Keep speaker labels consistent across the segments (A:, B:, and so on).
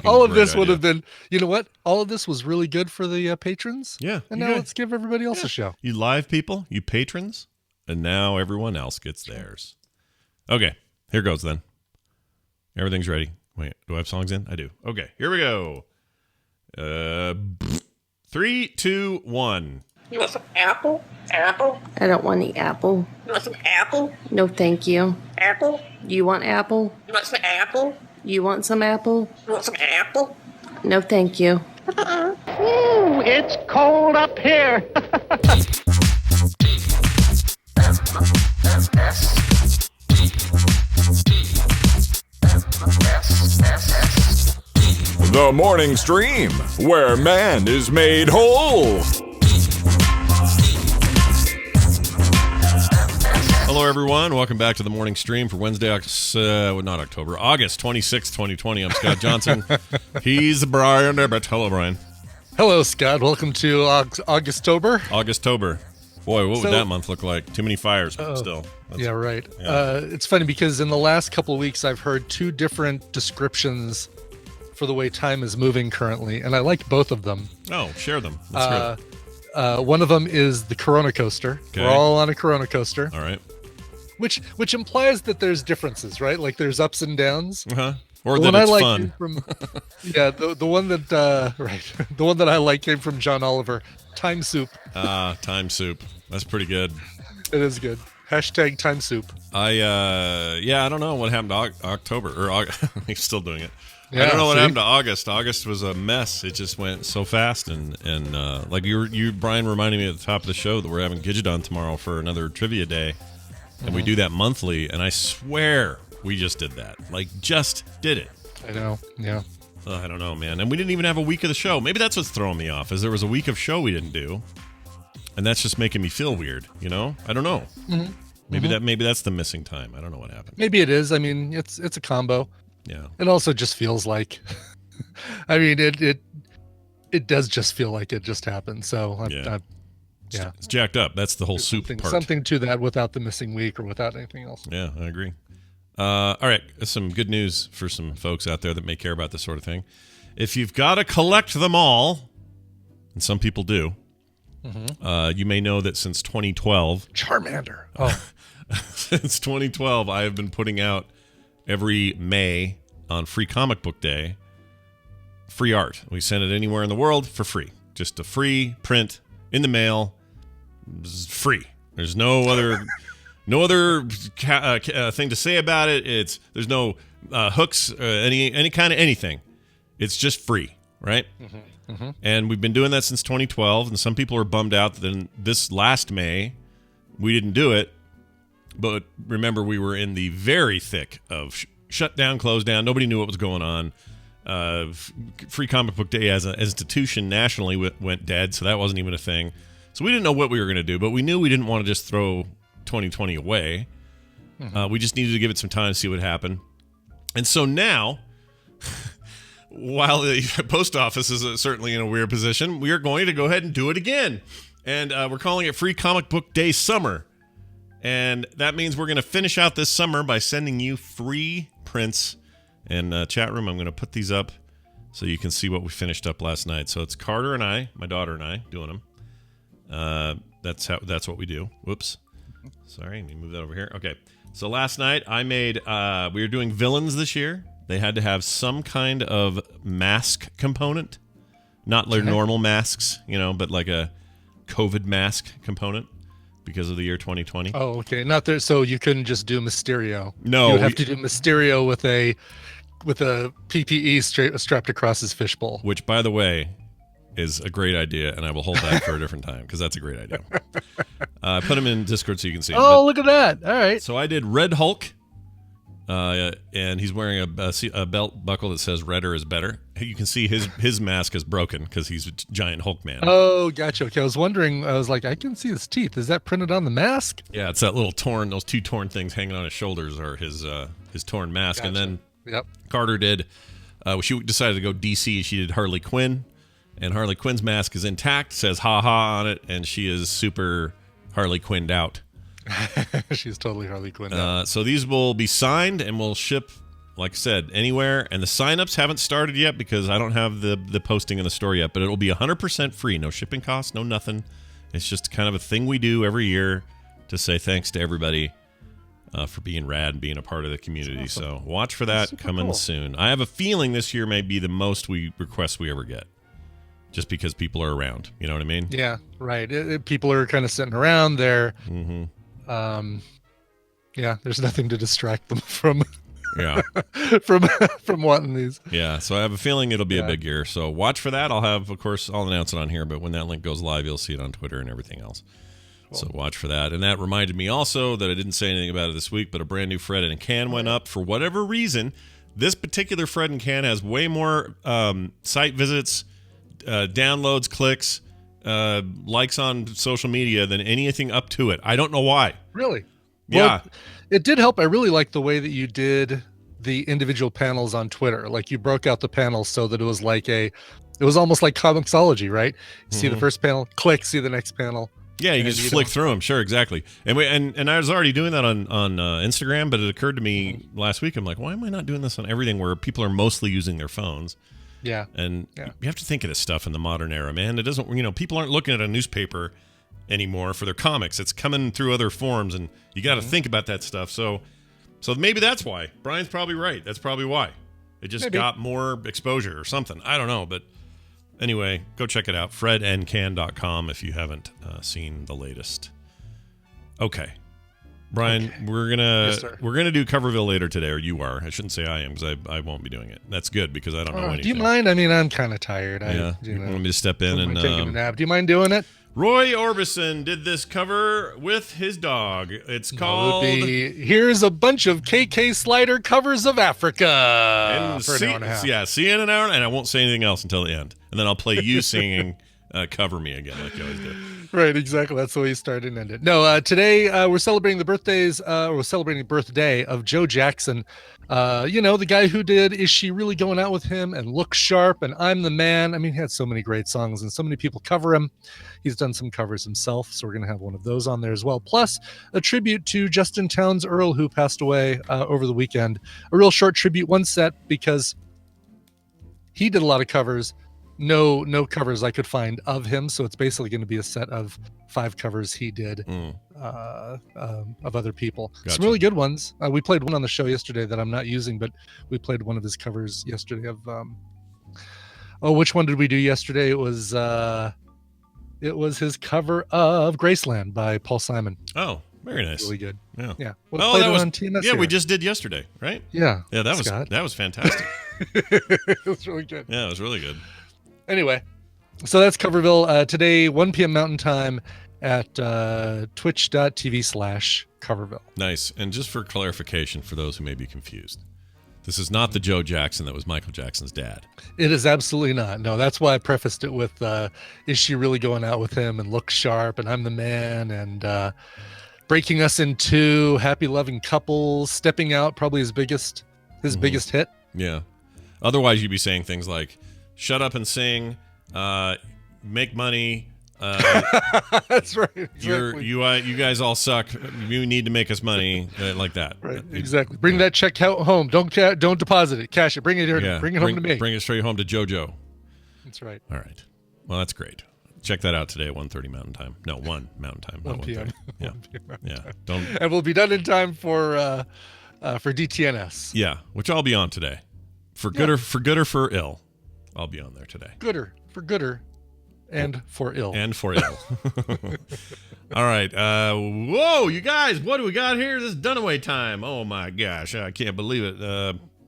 A: All of
B: great
A: this would
B: idea.
A: have been, you know what? All of this was really good for the patrons.
B: Yeah,
A: And
B: you
A: now
B: guys.
A: let's give everybody else
B: Yeah,
A: a show.
B: you live people, you patrons, and now everyone else gets theirs. Okay, here goes then. Everything's ready. Wait, do I have songs in? I do. Okay, here we go. 3, 2, 1.
C: You want some apple? Apple?
D: I don't want any apple.
C: You want some apple?
D: No, thank you.
C: Apple?
D: You want apple?
C: You want some apple?
D: You want some apple?
C: You want some apple?
D: No, thank you.
E: Ooh, it's cold up here.
F: The morning stream, where man is made whole.
B: Hello, everyone. Welcome back to the morning stream for Wednesday, August 26th, 2020. I'm Scott Johnson. He's Brian Ebbett. Hello, Brian.
A: Hello, Scott. Welcome to Augustober.
B: Augustober. Boy, what would
A: So-
B: that month look like? Too many fires, but still. That's-
A: Yeah, right.
B: Yeah.
A: It's funny because in the last couple of weeks, I've heard two different descriptions for the way time is moving currently, and I like both of them.
B: Oh, share them. That's good.
A: One of them is the Corona coaster.
B: Okay.
A: We're all on a Corona coaster,
B: All right.
A: which implies that there's differences, right? Like there's ups and downs.
B: Uh-huh. Or
A: The
B: that
A: one I
B: it's
A: like
B: fun.
A: came from, yeah, the one that right, the one that I like came from John Oliver. Time soup.
B: Time soup. That's pretty good.
A: It is good. Hashtag time soup.
B: I don't know what happened to October or August. He's still doing it. I
A: Yeah,
B: don't know what
A: see?
B: happened to August. August was a mess. It just went so fast, and like you Brian reminded me at the top of the show that we're having Gidgeddon tomorrow for another trivia day, and we do that monthly. And I swear we just did that. Like just did it.
A: I know. Yeah.
B: I don't know, man. And we didn't even have a week of the show. Maybe that's what's throwing me off. Is there was a week of show we didn't do, and that's just making me feel weird. You know? I don't know.
A: Mm-hmm.
B: Maybe that's the missing time. I don't know what happened.
A: Maybe it is. I mean, it's a combo.
B: Yeah.
A: It also just feels like, I mean, it does just feel like it just happened. So
B: Yeah.
A: yeah,
B: It's jacked up. That's the whole soup part.
A: something to that without the missing week or without anything else.
B: Yeah, I agree. All right, some good news for some folks out there that may care about this sort of thing. If you've got to collect them all, and some people do, you may know that since 2012,
A: Charmander. Oh,
B: since 2012, I have been putting out every May on Free Comic Book Day free art. We send it anywhere in the world for free. Just a free print in the mail. It's free. There's no other thing to say about it. There's no hooks, any kind of anything. It's just free, right? And we've been doing that since 2012. And some people are bummed out that this last May we didn't do it. But remember, we were in the very thick of shut down, closed down. Nobody knew what was going on. Free Comic Book Day as an institution nationally went dead, so that wasn't even a thing. So we didn't know what we were going to do, but we knew we didn't want to just throw 2020 away. We just needed to give it some time to see what happened. And so now, while the post office is certainly in a weird position, we are going to go ahead and do it again. And we're calling it Free Comic Book Day Summer. And that means we're going to finish out this summer by sending you free prints. And chat room, I'm going to put these up so you can see what we finished up last night. So it's Carter and I, my daughter and I, doing them. That's what we do. Whoops. Sorry, let me move that over here. Okay. So last night I made, we were doing villains this year. They had to have some kind of mask component. Not their normal masks, but like a COVID mask component. Because of the year 2020.
A: Oh, okay. Not there. So you couldn't just do Mysterio.
B: No,
A: you would have to do Mysterio with a PPE strapped across his fishbowl.
B: Which, by the way, is a great idea, and I will hold that for a different time because that's a great idea. Put him in Discord so you can see him.
A: Oh, look at that! All right.
B: So I did Red Hulk, and he's wearing a belt buckle that says "Redder is better." You can see his mask is broken because he's a giant Hulk man.
A: Oh, gotcha. Okay, I was wondering. I was like, I can see his teeth. Is that printed on the mask?
B: Yeah, it's that little torn. Those two torn things hanging on his shoulders are his torn mask.
A: Gotcha.
B: And then
A: Yep.
B: Carter did. She decided to go DC. She did Harley Quinn, and Harley Quinn's mask is intact. Says "Ha ha" on it, and she is super Harley Quinned out.
A: She's totally Harley Quinn.
B: So these will be signed and will ship like I said, anywhere. And the signups haven't started yet because I don't have the posting in the store yet. But it'll be 100% free. No shipping costs, no nothing. It's just kind of a thing we do every year to say thanks to everybody for being rad and being a part of the community. Awesome. So watch for that coming soon. I have a feeling this year may be the most requests we ever get. Just because people are around. You know what I mean?
A: Yeah, right. People are kind of sitting around there. Yeah, there's nothing to distract them from from wanting these.
B: Yeah, so I have a feeling it'll be a big year. So watch for that. I'll announce it on here, but when that link goes live, you'll see it on Twitter and everything else. Cool. So watch for that. And that reminded me also that I didn't say anything about it this week, but a brand new Fred and Can went up for whatever reason. This particular Fred and Can has way more site visits, downloads, clicks, likes on social media than anything up to it. I don't know why.
A: Really?
B: Yeah.
A: Well, it did help. I really liked the way that you did the individual panels on Twitter. Like you broke out the panels so that it was almost like Comixology, right? You see the first panel, click, see the next panel.
B: Yeah, you can just flick through them. Sure, exactly. And I was already doing that on Instagram, but it occurred to me last week. I'm like, why am I not doing this on everything where people are mostly using their phones?
A: Yeah.
B: And you have to think of this stuff in the modern era, man. It doesn't, people aren't looking at a newspaper anymore for their comics. It's coming through other forms, and you got to think about that stuff. So maybe that's why. Brian's probably right. That's probably why. It just got more exposure or something. I don't know, but anyway, go check it out. fredandcan.com if you haven't seen the latest. Okay. Brian, we're gonna do Coverville later today, or you are. I shouldn't say I am because I won't be doing it. That's good because I don't know anything.
A: Do you mind? I mean, I'm kind of tired.
B: You want me to step in and
A: taking a nap? Do you mind doing it?
B: Roy Orbison did this cover with his dog. It's called
A: Here's a bunch of KK Slider covers of Africa
B: and
A: for an hour and a half.
B: Yeah, see you in an hour, and I won't say anything else until the end. And then I'll play you singing Cover Me again like you always do.
A: Right, exactly. That's the way you started and ended. No, today we're celebrating we're celebrating the birthday of Joe Jackson. The guy who did Is She Really Going Out With Him and Look Sharp and I'm the Man. I mean, he had so many great songs and so many people cover him. He's done some covers himself, so we're going to have one of those on there as well. Plus, a tribute to Justin Townes Earl, who passed away over the weekend. A real short tribute, one set, because he did a lot of covers. No covers I could find of him, so it's basically going to be a set of 5 covers he did of other people. Gotcha. Some really good ones. We played one on the show yesterday that I'm not using, but we played one of his covers yesterday of which one did we do yesterday? It was his cover of Graceland by Paul Simon.
B: Oh, very nice.
A: Really good.
B: Yeah.
A: Well, that was on TMS.
B: Yeah, we just did yesterday, right?
A: Yeah.
B: Yeah, that was fantastic.
A: It was really good.
B: Yeah, it was really good.
A: Anyway, so that's Coverville today, 1 p.m. Mountain Time at twitch.tv/Coverville.
B: Nice. And just for clarification, for those who may be confused, this is not the Joe Jackson that was Michael Jackson's dad.
A: It is absolutely not. No, that's why I prefaced it with Is She Really Going Out With Him and Look Sharp and I'm the Man and Breaking Us in Two, Happy Loving Couples, Stepping Out, probably his biggest hit.
B: Yeah. Otherwise, you'd be saying things like, shut up and sing, make money.
A: That's right. Exactly.
B: You guys all suck. You need to make us money, like that.
A: Right. Exactly. Bring that check home. Don't deposit it. Cash it. Bring it here. Yeah. Bring it home to me.
B: Bring it straight home to JoJo.
A: That's right.
B: All right. Well, that's great. Check that out today at 1:30 Mountain Time. No, 1 Mountain Time.
A: 1 p.m.
B: Yeah.
A: 1 p.m.
B: Yeah. Don't.
A: And we'll be done in time for DTNS.
B: Yeah, which I'll be on today. For good or for ill. I'll be on there today.
A: Gooder and for ill.
B: And for ill. All right. Whoa, you guys, what do we got here? This is Dunaway time. Oh my gosh, I can't believe it.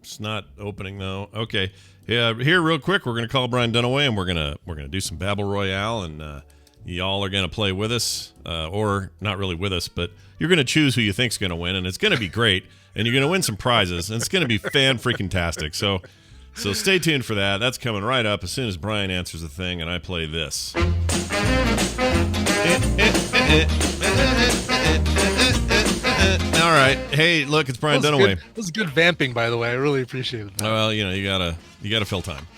B: It's not opening though. Okay. Yeah, here real quick, we're gonna call Brian Dunaway and we're gonna do some Babble Royale and y'all are gonna play with us, or not really with us, but you're gonna choose who you think's gonna win, and it's gonna be great, and you're gonna win some prizes, and it's gonna be fan-freaking-tastic. So stay tuned for that. That's coming right up as soon as Brian answers the thing and I play this. All right. Hey, look, it's Brian Dunaway.
A: That was good vamping, by the way. I really appreciated that.
B: Well, you gotta fill time.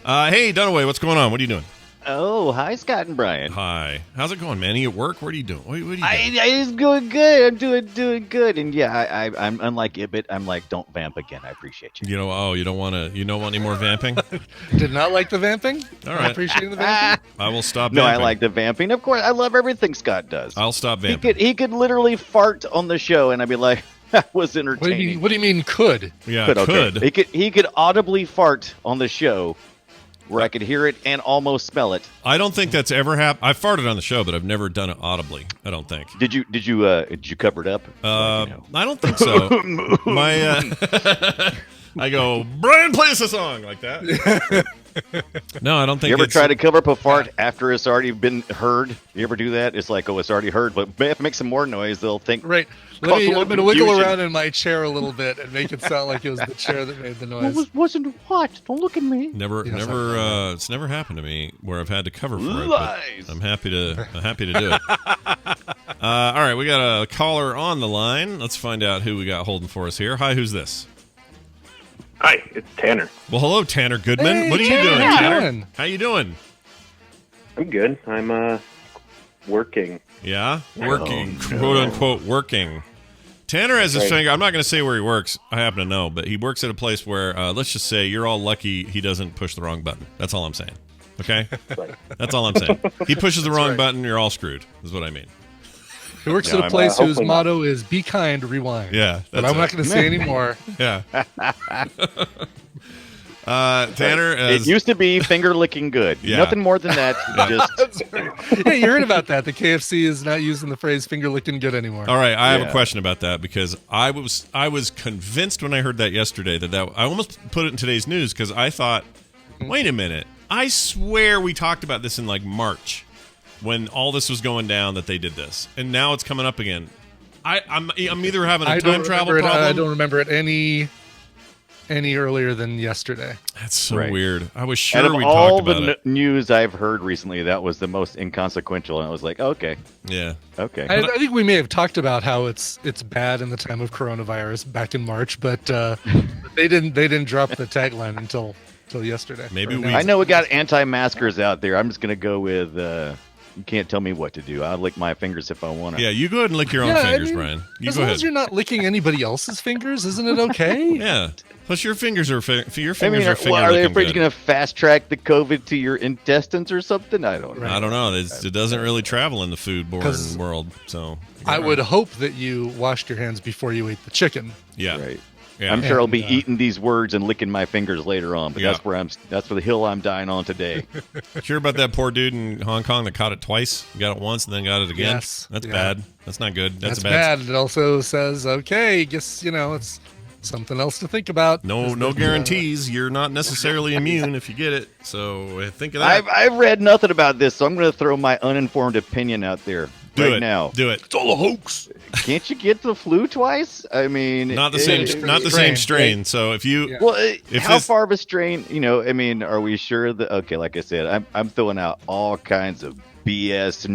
B: Hey, Dunaway, what's going on? What are you doing?
G: Oh, hi, Scott and Brian.
B: Hi. How's it going, man? Are you at work? What are you doing? What are you doing?
G: It's going good. I'm doing good. And yeah, I'm unlike Ibit. I'm like, don't vamp again. I appreciate you.
B: You don't want any more vamping?
A: Did not like the vamping.
B: All
A: Not
B: right.
A: appreciating the vamping.
B: I will stop
G: No,
B: vamping.
G: I like the vamping. Of course, I love everything Scott does.
B: I'll stop vamping.
G: He could literally fart on the show, and I'd be like, that was
A: What do
G: entertaining.
A: you mean? What do you mean? Could?
B: Yeah,
G: Okay. He could audibly fart on the show, where I could hear it and almost smell it.
B: I don't think that's ever happened. I've farted on the show, but I've never done it audibly. I don't think.
G: Did you cover it up?
B: I don't think so. I go, Brian, play us a song like that. No, I don't think.
G: You ever try to cover up a fart after it's already been heard? You ever do that? It's like, oh, it's already heard, but if it makes some more noise, they'll think.
A: Right.
G: Cause a
A: I'm
G: little
A: going to wiggle
G: confusion.
A: around in my chair a little bit and make it sound like it was the chair that made the noise.
G: Wasn't what? Don't look at me.
B: It's never happened to me where I've had to cover for it.
G: Lies.
B: But I'm happy to do it. All right, we got a caller on the line. Let's find out who we got holding for us here. Hi, who's this?
H: Hi, it's Tanner.
B: Well, hello, Tanner Goodman.
A: Hey,
B: what are you
A: Tanner,
B: doing,
A: how you
B: Tanner?
A: doing?
B: How you doing?
H: I'm good. I'm working.
B: Yeah, working, quote unquote, working. Tanner has his
H: Right.
B: finger. I'm not going to say where he works. I happen to know, but he works at a place where, let's just say, you're all lucky he doesn't push the wrong button. That's all I'm saying. Okay,
H: Right.
B: that's all I'm saying. He pushes the wrong
A: right.
B: button, you're all screwed. Is what I mean.
A: He works
G: Yeah,
A: at a place whose
H: hopefully not.
A: motto is "Be kind, rewind."
B: Yeah,
A: but
B: that's
A: I'm not
B: it.
A: going to say any more.
B: Yeah. Tanner,
G: It used to be finger licking good.
B: Yeah.
G: Nothing more than that. Just
A: Yeah, you heard about that. The KFC is not using the phrase "finger licking good" anymore.
B: all right, I have a
G: Yeah.
B: question about that because I was convinced when I heard that yesterday that I almost put it in today's news because I thought, wait a minute, I swear we talked about this in like March when all this was going down that they did this, and now it's coming up again. I'm either having a
A: I
B: time
A: don't
B: travel
A: remember it.
B: problem.
A: I don't remember it any earlier than yesterday.
B: That's so
G: Right.
B: weird. I was
G: out
B: sure
G: of
B: we
G: all
B: talked about
G: the
B: it.
G: news I've heard recently, that was the most inconsequential, and I was like, okay,
B: Yeah.
G: okay.
A: I think we may have talked about how it's bad in the time of coronavirus back in March, but they didn't drop the tagline until yesterday.
B: Maybe
A: Or
B: we-
A: now.
G: I know we got anti-maskers out there. I'm just gonna go with. You can't tell me what to do. I'll lick my fingers if I want to.
B: Yeah, you go ahead and lick your own
A: Yeah, I
B: fingers,
A: mean,
B: Brian. You
A: as
B: go
A: long
B: ahead.
A: as you're not licking anybody else's fingers, isn't it okay?
B: Yeah. Plus, your fingers are your
G: I
B: fingers
G: mean,
B: are finger
G: are they
B: licking
G: afraid
B: good.
G: you're gonna fast track the COVID to your intestines or something? I don't know.
B: I don't know. It doesn't really travel in the food-borne
A: 'Cause
B: world, so
A: I would hope that you washed your hands before you ate the chicken.
B: yeah.
G: Right.
B: Yeah.
G: I'm sure I'll be
A: And,
G: eating these words and licking my fingers later on, but
B: Yeah.
G: that's where the hill I'm dying on today.
B: Hear about that poor dude in Hong Kong that caught it twice? Got it once and then got it again?
A: Yes.
B: That's
A: Yeah.
B: bad. That's not good. That's
A: That's
B: a bad.
A: bad. It also says, okay, guess it's something else to think about.
B: No guarantees. You're not necessarily immune if you get it. So think of that.
G: I've read nothing about this, so I'm going to throw my uninformed opinion out there
B: Do
G: right
B: it
G: now.
B: Do it.
A: It's all a hoax.
G: Can't you get the flu twice? I mean,
B: Not the same. Not the same strain. So if you,
A: Yeah.
G: Well,
B: If
G: how
B: this-
G: far of a strain? I mean, are we sure that? Okay, like I said, I'm throwing out all kinds of BS.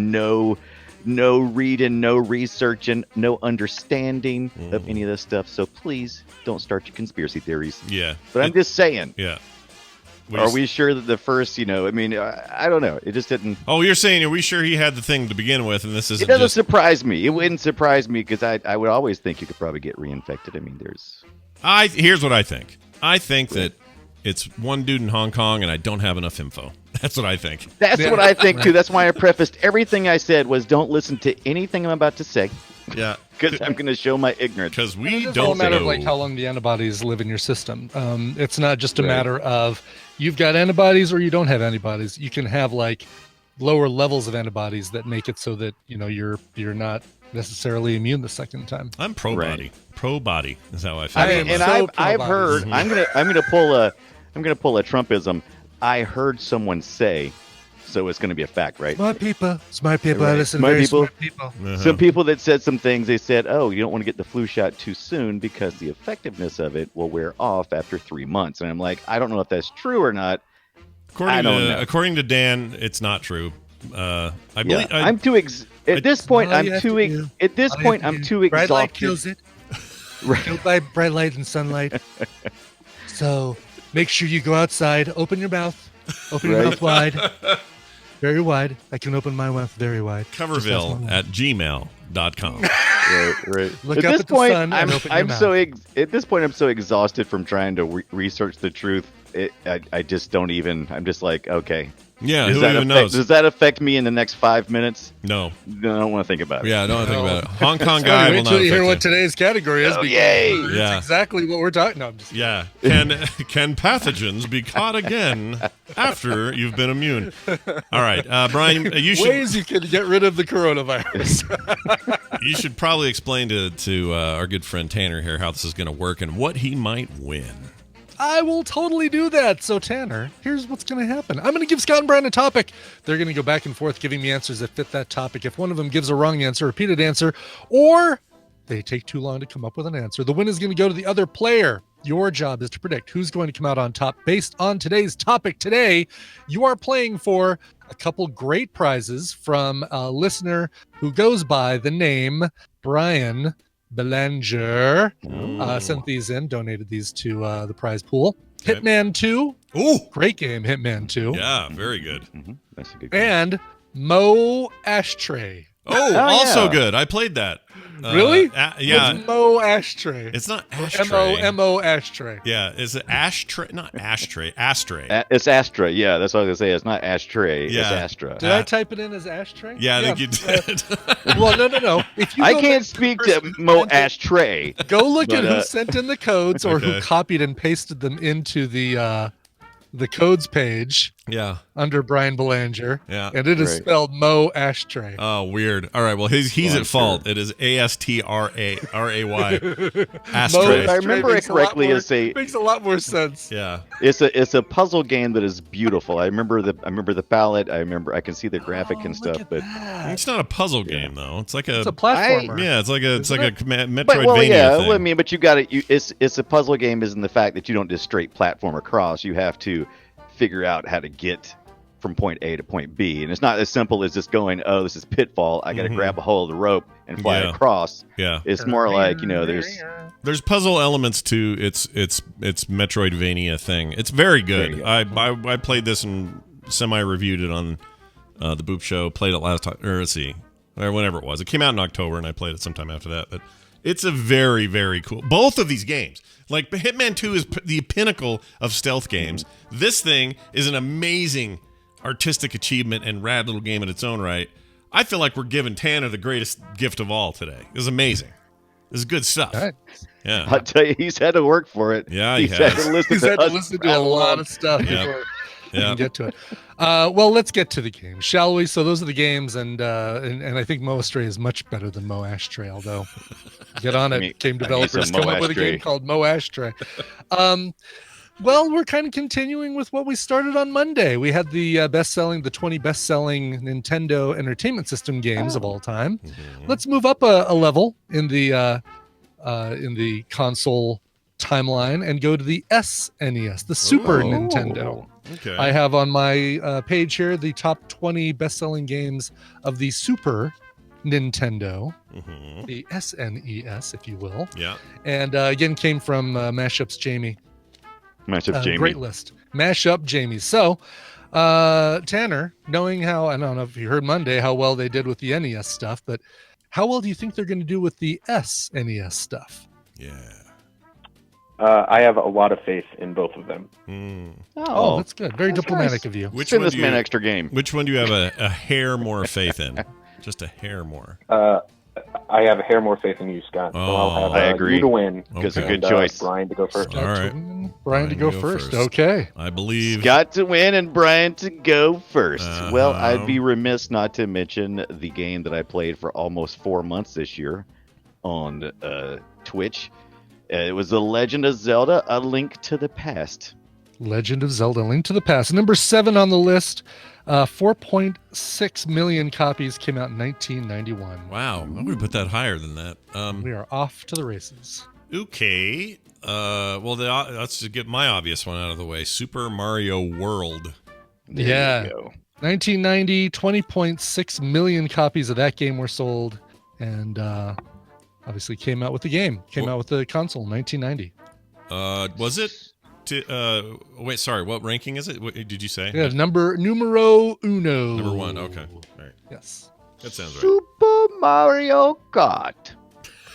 G: No reading, no researching, no understanding of any of this stuff. So please don't start your conspiracy theories.
B: yeah.
G: But I'm just saying.
B: Yeah.
G: Are we sure that the first? I mean, I don't know. It just didn't.
B: Oh, you're saying, are we sure he had the thing to begin with, and this isn't
G: It doesn't
B: just?
G: surprise me. It wouldn't surprise me because I would always think you could probably get reinfected. I mean, there's.
B: Here's what I think. I think that it's one dude in Hong Kong, and I don't have enough info. That's what I think.
G: That's
A: Yeah.
G: what I think too. That's why I prefaced everything I said was don't listen to anything I'm about to say
B: Yeah.
G: because I'm going to show my ignorance.
B: Because we
A: It's all a
B: don't
A: matter
B: know.
A: of like how long the antibodies live in your system. It's not just a
G: Right.
A: matter of you've got antibodies or you don't have antibodies. You can have like lower levels of antibodies that make it so that you're not necessarily immune the second time.
B: I'm pro
G: Right.
B: body. Pro body is how I feel.
G: I
A: I
G: mean,
A: am
G: and
A: so
G: I've
A: pro-bodies.
G: heard. I'm gonna pull a Trumpism. I heard someone say, so it's going to be a fact, right?
A: Smart people,
G: Right.
A: listen,
G: Smart
A: very
G: people.
A: smart people.
B: Uh-huh.
G: Some people that said some things. They said, "Oh, you don't want to get the flu shot too soon because the effectiveness of it will wear off after 3 months." And I'm like, I don't know if that's true or not. I don't know.
B: According to Dan, it's not true. I
G: Yeah,
B: believe.
G: I'm too at this point.
A: all you
G: I'm
A: have
G: too.
A: to do-
G: At this
A: all you
G: point,
A: have to
G: I'm
A: do-
G: too
A: Bright light
G: exhausted.
A: kills it.
G: Right.
A: Killed by bright light and sunlight. So make sure you go outside, open your mouth
G: Right.
A: wide. Very wide. I can open my mouth very wide.
B: Coverville at gmail.com.
G: Right.
A: Look
G: At
A: up
G: this
A: at the
G: point,
A: sun and open your
G: I'm
A: mouth.
G: at this point I'm so exhausted from trying to research the truth. I just don't even. I'm just like, okay.
B: Yeah,
G: Does
B: who
G: that
B: even
G: affect,
B: knows?
G: Does that affect me in the next 5 minutes?
B: No.
G: I don't want to think about it.
B: Yeah, I don't think
A: No.
B: about it. Hong Kong
A: Scotty,
B: guy will
A: wait
B: not
A: till you hear
B: affect
A: what
B: you.
A: today's category is.
G: Oh,
A: because
G: yay.
A: it's
B: Yeah.
A: exactly what we're talking. No, I'm just
B: Yeah. Can pathogens be caught again after you've been immune? All right, Brian, you should
A: ways you can get rid of the coronavirus.
B: you should probably explain to our good friend Tanner here how this is going to work and what he might win.
A: I will totally do that. So, Tanner, here's what's going to happen. I'm going to give Scott and Brian a topic. They're going to go back and forth giving me answers that fit that topic. If one of them gives a wrong answer, repeated answer, or they take too long to come up with an answer, the win is going to go to the other player. Your job is to predict who's going to come out on top based on today's topic. Today, you are playing for a couple great prizes from a listener who goes by the name Brian Belanger. Sent these in, donated these to the prize pool.
B: Okay.
A: Hitman 2.
B: Ooh,
A: Great game, Hitman 2.
B: yeah, very good.
G: That's a good. Game.
A: And Mo Ashtray.
B: Oh,
G: Oh,
B: also
G: yeah.
B: good. I played that.
A: Really?
B: Yeah,
A: What's Mo Ashtray?
B: it's not
A: Or
B: ashtray.
A: M-O Ashtray.
B: Yeah, is it ashtray? Not ashtray. Ashtray.
G: It's Astra. Yeah, that's what I was gonna say. It's not Ashtray.
B: Yeah.
G: It's Astra.
A: Did I type it in as Ashtray?
B: Yeah, I think you did.
A: Well, no. If you
G: I
A: go
G: can't
A: back
G: speak
A: the
G: to
A: person who
G: Mo
A: sent it,
G: Ashtray.
A: Go look
G: But,
A: at who sent in the codes or
B: Okay.
A: who copied and pasted them into the codes page
B: Yeah.
A: under Brian Belanger.
B: Yeah.
A: And it is
G: Right.
A: spelled Mo Ashtray.
B: Oh, weird. All right. Well, he's
G: Well,
B: at
G: I'm
B: fault. It is ASTRARAY.
A: Mo
B: Ashtray.
G: If I remember it
A: makes a lot
G: correctly,
A: more-
G: it's a
A: makes a lot more sense.
B: Yeah.
G: it's a puzzle game that is beautiful. I remember the palette. I can see the graphic and
A: Look
G: stuff.
A: at
G: But
A: that.
B: It's not a puzzle game though. It's like
A: It's a platformer.
B: yeah. It's like a
A: Isn't
B: Metroidvania
G: but well, yeah.
B: thing.
G: Well, I mean, but you got it. It's a puzzle game. Isn't the fact that you don't just straight platform across. You have to figure out how to get from point A to point B, and it's not as simple as just going, "Oh, this is pitfall. I got to
B: Mhm.
G: grab a hold of the rope and fly
B: Yeah.
G: across."
B: Yeah.
G: It's more like
B: There's puzzle elements to its Metroidvania thing. It's very
G: There
B: good.
G: you go.
B: I played this and semi-reviewed it on the Boop Show. Played it last time, or let's see, or whenever it was. It came out in October, and I played it sometime after that. But it's a very, very cool. Both of these games, like Hitman 2 is the pinnacle of stealth games. This thing is an amazing artistic achievement and rad little game in its own right. I feel like we're giving Tanner the greatest gift of all today. It was amazing. This is good stuff.
A: All right.
B: Yeah.
G: I'll tell you, he's had to work for it.
B: Yeah, he
G: he's had
B: has.
G: to listen
A: He's
G: to
A: had to
G: us
A: listen to a
G: rattle
A: lot
G: on.
A: of stuff
B: Yep.
A: before we
B: Yeah.
A: can get to it. Well, let's get to the game, shall we? So those are the games, and I think Mo Astray is much better than Mo Ashtray, although get on it.
G: I mean,
A: Game
G: I need some
A: developers
G: Mo
A: come up with a
G: Ashtray.
A: game called Mo Ashtray. Well, we're kind of continuing with what we started on Monday. We had the 20 best-selling Nintendo Entertainment System games of all time. Let's move up a level in the console timeline and go to the SNES, the Super
B: Ooh.
A: Nintendo.
B: Okay.
A: I have on my page here the top 20 best-selling games of the Super Nintendo,
B: Mhm.
A: the SNES, if you will.
B: Yeah.
A: And again, came from Mashups Jamie.
G: Matchup Jamie.
A: Great list. Mashup Jamie. So, Tanner, knowing how, I don't know if you heard Monday, how well they did with the NES stuff, but how well do you think they're going to do with the SNES stuff?
B: Yeah.
H: I have a lot of faith in both of them.
B: Mm.
A: Oh, that's good. Very
G: that's
A: diplomatic
G: nice.
A: of you.
B: Which
G: Send
B: one
G: this
B: do
G: man
B: you?
G: an extra game.
B: Which one do you have a hair more faith in? Just a hair more.
H: I have a hair more faith in you, Scott. So I'll have
G: I agree.
H: you to win.
G: Because
B: Okay.
G: a good
H: and,
G: choice.
H: Brian to go first.
B: All right.
A: Brian to go first. Okay.
B: I believe.
G: Scott to win and Brian to go first. Well,
B: Uh-huh.
G: I'd be remiss not to mention the game that I played for almost 4 months this year on Twitch. It was The Legend of Zelda: A Link to the Past.
A: Legend of Zelda: Link to the Past. Number 7 on the list. 4.6 million copies came out in 1991.
B: Wow, I would put that higher than that.
A: We are off to the races.
B: Okay. Well, let's just get my obvious one out of the way. Super Mario World.
G: There
A: Yeah.
G: you go.
A: 1990, 20.6 million copies of that game were sold, and obviously came out with the game. Came out with the console in 1990.
B: Was it? Wait, sorry. What ranking is it? What did you say?
A: Yeah, numero uno.
B: Number 1. Okay. All right.
A: Yes.
B: That sounds right.
G: Super Mario Kart.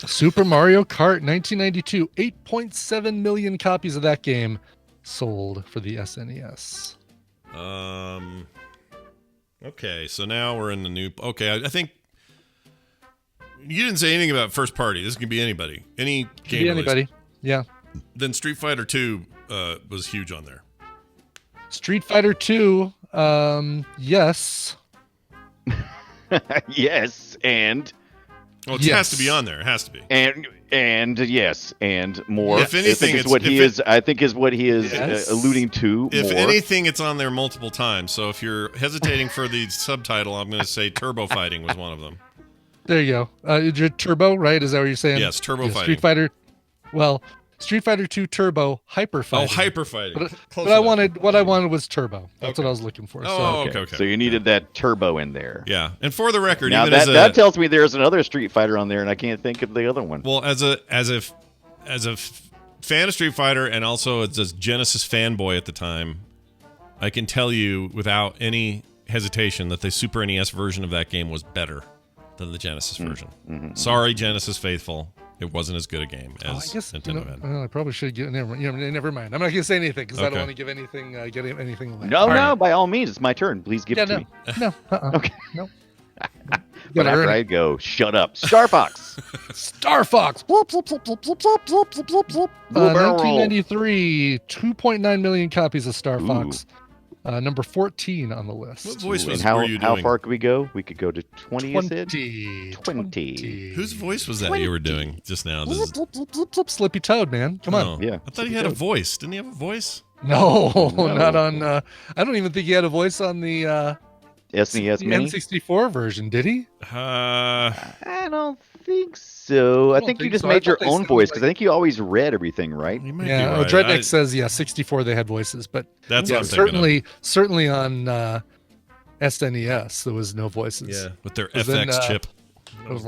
A: Super Mario Kart 1992. 8.7 million copies of that game sold for the SNES.
B: Okay, so now we're in the new. Okay, I think you didn't say anything about first party. This can be anybody, any
A: Could
B: game.
A: be
B: release.
A: anybody. Yeah.
B: Then Street Fighter 2 was huge on there.
A: Street Fighter 2. Yes.
G: Yes, and
B: Well, it
A: Yes.
B: has to be on there. It has to be.
G: and yes, and more.
B: If anything,
G: I think is what he is
A: Yes.
G: alluding to.
B: If
G: more.
B: anything, it's on there multiple times. So if you're hesitating for the subtitle, I'm going to say Turbo Fighting was one of them.
A: There you go. Your Turbo, right? Is that what you're saying?
B: Yes, Turbo
A: Yeah,
B: Fighting.
A: Street Fighter. Well, Street Fighter 2 Turbo Hyper
B: Oh,
A: Fighting.
B: Hyper Fighting.
A: But
B: Close
A: what I
B: enough.
A: wanted was Turbo. That's
B: Okay.
A: what I was looking for.
B: Oh,
A: so.
B: okay.
G: So you needed that turbo in there.
B: Yeah, and for the record,
G: Now
B: even
G: that
B: as
G: that tells me there's another Street Fighter on there, and I can't think of the other one.
B: well, as a fan of Street Fighter and also as a Genesis fanboy at the time, I can tell you without any hesitation that the Super NES version of that game was better than the Genesis version. Sorry, Genesis faithful, it wasn't as good a game
A: I
B: as
A: guess
B: Nintendo had.
A: well, I probably should get never mind. I'm not gonna say anything because I don't
B: Okay.
A: want to give anything away.
G: No,
A: All
G: no,
A: right.
G: by all means, it's my turn. Please give
A: Yeah,
G: it to
A: no,
G: me.
A: no,
G: Okay.
A: no.
G: But
A: Gotta
G: after
A: earn
G: I
A: it.
G: go, shut up. Star Fox.
A: Star Fox. Bloop, bloop, bloop, bloop, bloop, bloop, bloop, bloop, bloop, bloop.
G: Blue barrel.
A: 1993, 2.9 million copies of Star
G: Ooh.
A: Fox. Number 14 on the list.
B: What voice
G: And
B: was
G: how
B: were you
G: how
B: doing?
G: far could we go? We could go to 20, you said?
A: 20.
G: 20.
B: Whose voice was that you were doing just now? This is,
A: Bloop, bloop, bloop, bloop, bloop. Slippy Toad, man. Come on.
B: oh,
G: Yeah.
B: I thought he had a voice. Didn't he have a voice?
A: No,
G: No.
A: not on. I don't even think he had a voice on the
G: SNES
A: the
G: Mini?
A: N64 version, did he?
G: I don't think so. I
A: don't
G: think you
A: think
G: just
A: so. I
G: made your
A: thought they
G: own
A: said,
G: voice because
A: like-
G: I think you always read everything, right?
B: You might
A: Yeah.
B: be right.
A: Dreadnect
B: I-
A: says 64 they had voices, but
B: That's
A: yeah,
B: what I'm thinking
A: certainly on SNES there was no voices.
B: Yeah, with their
A: 'Cause
B: FX
A: then,
B: chip.
A: Yep.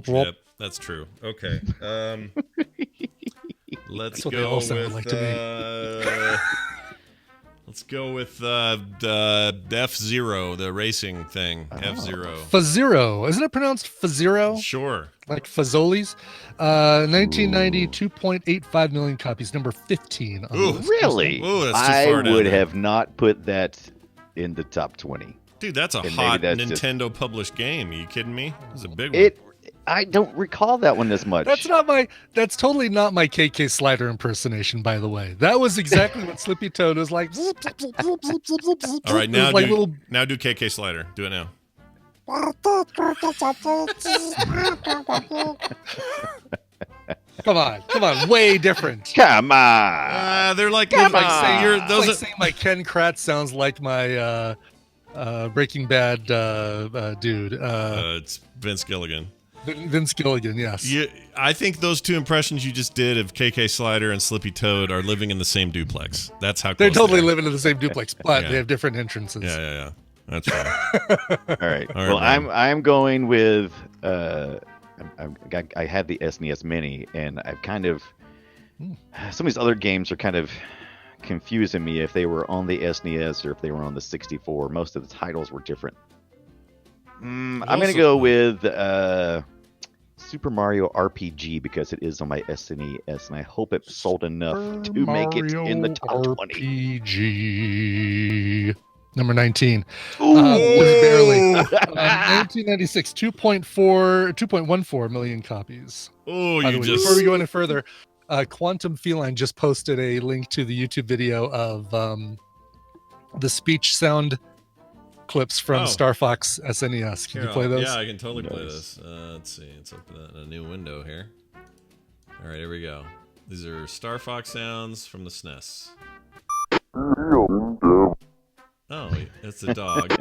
B: Yep, that's true. Okay. Let's
A: That's what they
B: go
A: all sound
B: with
A: like to me.
B: let's go with F-Zero, the racing thing. F-Zero.
A: Fazero. Isn't it pronounced Fazero?
B: Sure.
A: Like Fazoli's? 1990, 2.85 million copies. Number 15 on the
B: Ooh.
A: list.
G: Really?
B: Ooh, that's too
G: I
B: far down
G: would
B: there.
G: have not put that in the top 20.
B: Dude, that's a
G: And maybe
B: hot
G: that's just-
B: Nintendo published game. Are you kidding me? It's a big one.
G: I don't recall that one as much.
A: That's totally not my KK Slider impersonation, by the way. That was exactly what Slippy Toad was like.
B: All right,
A: It
B: now
A: was like
B: do
A: little
B: now do KK Slider. Do it now.
A: Come on, way different.
G: Come on.
B: They're like
A: It's like
B: saying
A: saying,
B: you're
A: it's
B: those
A: like
B: are,
A: saying my Ken Kratz sounds like my Breaking Bad dude.
B: it's Vince Gilligan.
A: Vince Gilligan, yes.
B: I think those two impressions you just did of KK Slider and Slippy Toad are living in the same duplex. That's how
A: They're
B: close
A: totally
B: they are.
A: living in the same duplex, but
B: Yeah.
A: they have different entrances.
B: Yeah. That's right.
G: All right.
B: All right,
G: Well,
B: Brian.
G: I'm going with I had the SNES Mini, and I've kind of some of these other games are kind of confusing me if they were on the SNES or if they were on the 64. Most of the titles were different. I'm going to
B: Also-
G: go with Super Mario RPG because it is on my SNES, and I hope it sold enough to make it in the top 20.
A: RPG. Number 19.
G: Ooh.
A: Just barely. 1996, 2.14 million copies.
B: Oh,
A: By
B: you
A: the way,
B: just
A: before we go any further, Quantum Feline just posted a link to the YouTube video of the speech sound clips from
B: Oh.
A: Star Fox SNES. Can you play those?
B: Yeah, I can totally play
G: Nice.
B: this. Let's see. Let's open that in a new window here. All right, here we go. These are Star Fox sounds from the SNES. Oh, it's a dog.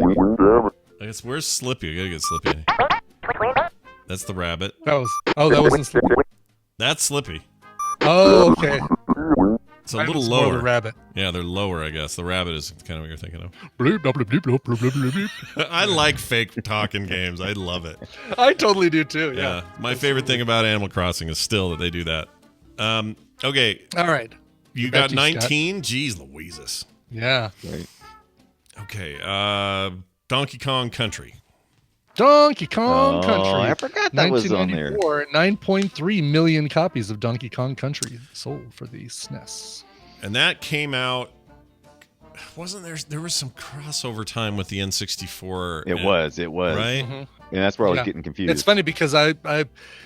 B: I guess where's Slippy? I gotta get Slippy. That's the rabbit.
A: That wasn't Slippy.
B: That's Slippy.
A: Oh, okay.
B: It's a
A: Mine
B: little
A: was more
B: lower.
A: the rabbit.
B: Yeah, they're lower, I guess. The rabbit is kind of what you're thinking of.
A: Bloop, bloop, bloop, bloop, bloop, bloop, bloop, bloop.
B: I like fake talking games. I love it.
A: I totally do too.
B: Yeah.
A: Yeah.
B: My favorite thing about Animal Crossing is still that they do that. Okay.
A: All right.
B: You
A: Back
B: got
A: to you, Scott.
B: 19? Jeez Louises.
A: Yeah.
G: Right.
B: Okay. Donkey Kong Country.
A: Donkey Kong
G: Oh,
A: Country.
G: I forgot that was on there.
A: 9.3 million copies of Donkey Kong Country sold for the SNES.
B: And that came out. Wasn't there was some crossover time with the N64?
G: It was.
B: Right?
A: Mm-hmm.
G: Yeah, that's where I was
A: Yeah.
G: getting confused.
A: It's funny because I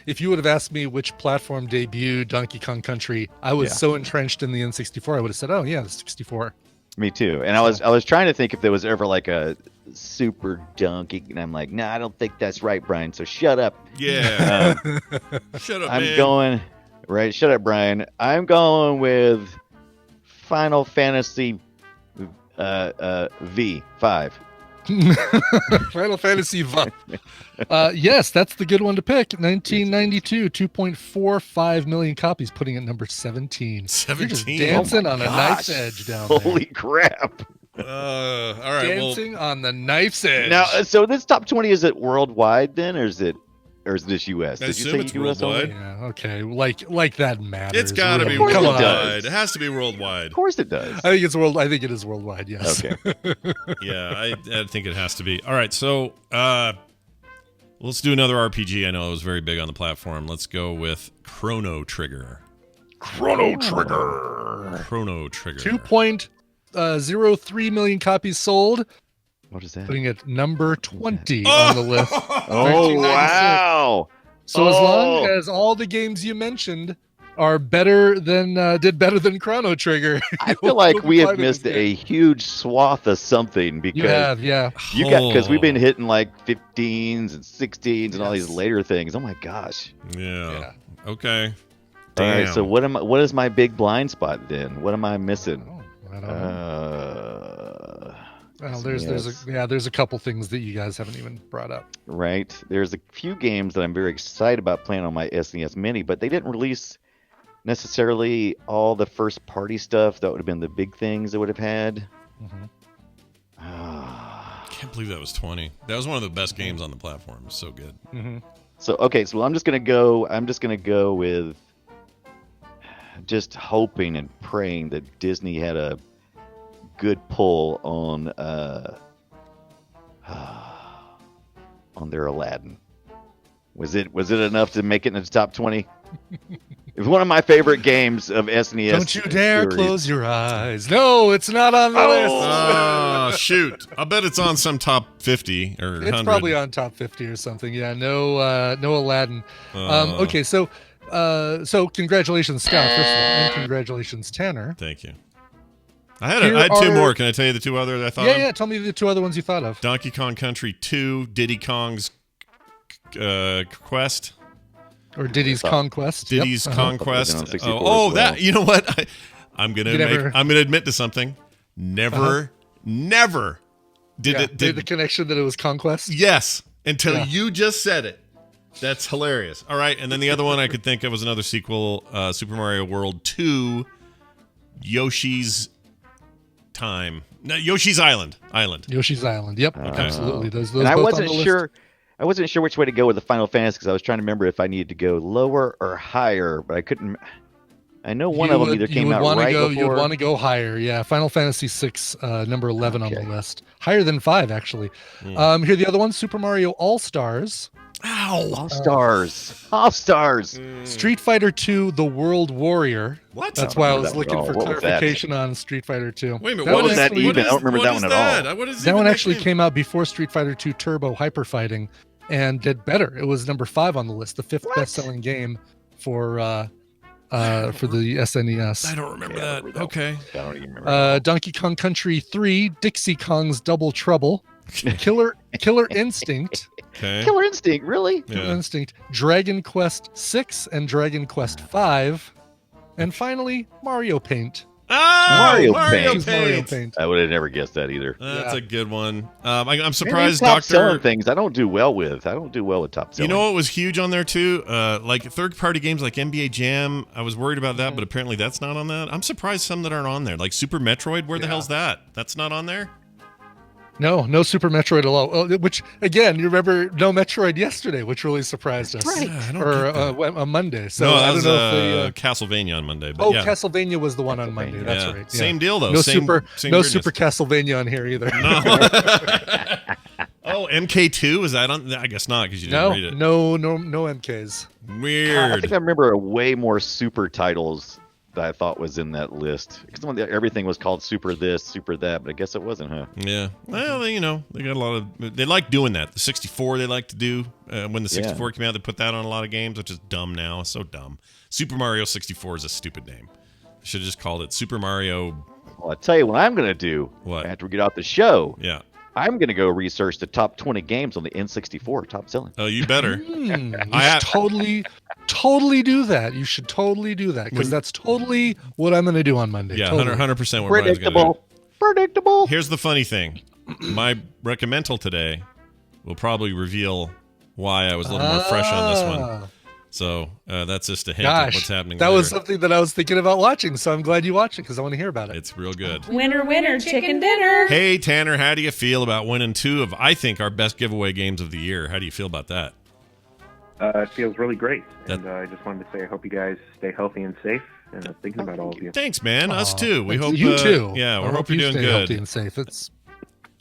A: if you would have asked me which platform debuted Donkey Kong Country, I was so entrenched in the N64, I would have said, oh yeah, the 64.
G: Me too. And I was trying to think if there was ever like a Super Donkey, and I'm like, nah, I don't think that's right, Brian. So shut up.
B: Yeah. Shut up,
G: I'm
B: man.
G: going right. Shut up, Brian. I'm going with Final Fantasy V5.
A: Final Fantasy V. Yes, that's the good one to pick. 1992, 2.45 million copies, putting it number 17. You're just
B: 17?
A: dancing on a
G: Gosh.
A: knife's edge down
G: Holy crap!
B: All right.
A: there. Dancing on the knife's edge.
G: Now, so this top 20, is it worldwide then, or is it just US?
B: I
G: Did you
B: assume
G: say
B: it's
G: US only?
B: worldwide.
A: Yeah, okay. Like that matters.
B: It's got to be
G: Of course it
B: worldwide.
G: does.
B: It has to be worldwide.
G: Of course it does.
A: I think it's world. I think it is worldwide. Yes.
G: Okay.
B: Yeah, I think it has to be. All right, so let's do another RPG. I know it was very big on the platform. Let's go with Chrono Trigger.
A: Chrono Trigger.
B: Chrono Trigger.
A: 2.03 million copies sold,
G: What is that?
A: putting it number 20 on the list.
G: Oh
A: 1996.
G: wow!
A: So as long as all the games you mentioned are better than did better than Chrono Trigger,
G: I feel like we have missed a huge swath of something because
A: You have, yeah.
G: you got because we've been hitting like 15s and 16s and all these
A: Yes.
G: later things. Oh my gosh!
B: Yeah. Okay.
G: All right,
B: Damn.
G: so what is my big blind spot then? What am I missing?
A: Oh, I don't know. Well,
G: yes.
A: there's a couple things that you guys haven't even brought up.
G: Right. There's a few games that I'm very excited about playing on my SNES Mini, but they didn't release necessarily all the first party stuff that would have been the big things they would have had.
A: Mhm.
B: Can't believe that was 20. That was one of the best games on the platform. It was so good.
A: Mm-hmm.
G: So okay, so I'm just gonna go with just hoping and praying that Disney had a good pull on their Aladdin. Was it enough to make it in the top 20? It was one of my favorite games of SNES.
A: Don't you dare
G: series.
A: close your eyes. No, it's not on the list.
B: Oh, shoot. I bet it's on some top 50 or 100.
A: It's probably on top 50 or something. Yeah, no Aladdin. Okay, so congratulations, Scott, first of all, and congratulations, Tanner.
B: Thank you. I had two more. Can I tell you the two others I thought of?
A: Yeah, tell me the two other ones you thought of.
B: Donkey Kong Country 2, Diddy Kong's Quest.
A: Or Diddy's Conquest. Yep.
B: Diddy's
A: Uh-huh.
B: Conquest.
G: Something on 64
B: Oh,
G: as well.
B: that. You know what? I'm gonna admit to something. Never did
A: Yeah,
B: it.
A: made the connection that it was Conquest.
B: Yes, until
A: Yeah.
B: you just said it. That's hilarious. All right, and then the other one I could think of was another sequel, Super Mario World 2, Yoshi's Time. No, Yoshi's Island.
A: Yoshi's Island. Yep, absolutely. Those
G: And I
A: both
G: wasn't
A: on the
G: sure.
A: list.
G: I wasn't sure which way to go with the Final Fantasy because I was trying to remember if I needed to go lower or higher, but I couldn't. I know one of them either came out right
A: You
G: before.
A: would want to go higher. Yeah, Final Fantasy VI, number 11 on the list. Higher than 5, actually. Here are the other ones. Super Mario All-Stars.
B: Ow!
G: All Stars.
A: Street Fighter 2, The World Warrior.
B: What?
A: That's why I was
G: that one at
A: looking
G: all.
A: for
G: What was that?
A: clarification on Street Fighter 2.
B: Wait a minute.
A: That
B: What
A: one
B: is
G: that
A: actually-
G: even? I don't remember that one at all.
B: What is
A: That one
B: even
A: actually
B: game?
A: came out before Street Fighter 2 Turbo Hyper Fighting and did better. It was number 5 on the list, the 5th best-selling game for the SNES.
B: I don't remember
G: Yeah, I
B: that.
G: remember that
B: Okay.
G: I don't even remember.
A: Donkey Kong Country 3, Dixie Kong's Double Trouble, Killer Instinct,
B: Okay.
G: Killer Instinct, really?
A: Killer
B: Yeah.
A: Instinct, Dragon Quest 6 and Dragon Quest 5, and finally Mario Paint.
B: Oh, Mario
G: Paint.
A: Mario
B: Paint.
A: Paint.
G: I would have never guessed that either.
B: That's
A: Yeah.
B: a good one. I'm
G: Man,
B: surprised
G: these top selling
B: Doctor.
G: things I don't do well with. I don't do well with top selling.
B: You know what was huge on there too? Like third-party games like NBA Jam. I was worried about that, but apparently that's not on that. I'm surprised some that aren't on there. Like Super Metroid. Where the hell's that? That's not on there.
A: No Super Metroid at all. Oh, which again, you remember no Metroid yesterday, which really surprised us.
B: Right. I don't
A: Or
B: get that.
A: on Monday. So
B: No,
A: I
B: that
A: don't
B: was
A: know if they.
B: Castlevania on Monday. But
A: Oh,
B: yeah.
A: Castlevania was the one on Monday. That's
B: Yeah.
A: right. Yeah.
B: Same deal though.
A: No
B: same,
A: super,
B: same
A: no
B: weirdness.
A: super Castlevania on here either.
B: No. Oh, MK2 is that on? I guess not because you didn't read it.
A: no MKs.
B: Weird.
G: I think I remember way more super titles that I thought was in that list. Because everything was called Super this, Super that, but I guess it wasn't, huh?
B: Yeah. Well, they got a lot of. They like doing that. The 64 they like to do. When the 64 came out, they put that on a lot of games, which is dumb now. It's so dumb. Super Mario 64 is a stupid name. Should have just called it Super Mario.
G: Well, I'll tell you what I'm going to do
B: What?
G: after we get off the show.
B: Yeah.
G: I'm going to go research the top 20 games on the N64 top selling.
B: Oh, you better.
A: You
B: I have-
A: totally do that. You should totally do that because that's totally what I'm going to do on Monday.
B: Yeah,
A: totally.
B: 100% what Brian's going to do.
G: Predictable.
B: Here's the funny thing. My recommendal today will probably reveal why I was a little more fresh on this one. So that's just a hint of
A: Gosh,
B: what's happening
A: that
B: later.
A: was something that I was thinking about watching, so I'm glad you watched it because I want to hear about it.
B: It's real good.
I: Winner, winner, chicken dinner.
B: Hey, Tanner, how do you feel about winning 2 of, I think, our best giveaway games of the year? How do you feel about that?
H: It feels really great.
B: That-
H: And I just wanted to say I hope you guys stay healthy and safe. And I'm thinking about all of you.
B: Thanks, man. Us too. We hope
A: you too.
B: Yeah, we
A: I
B: hope you're
A: you
B: doing
A: stay
B: good.
A: healthy and safe.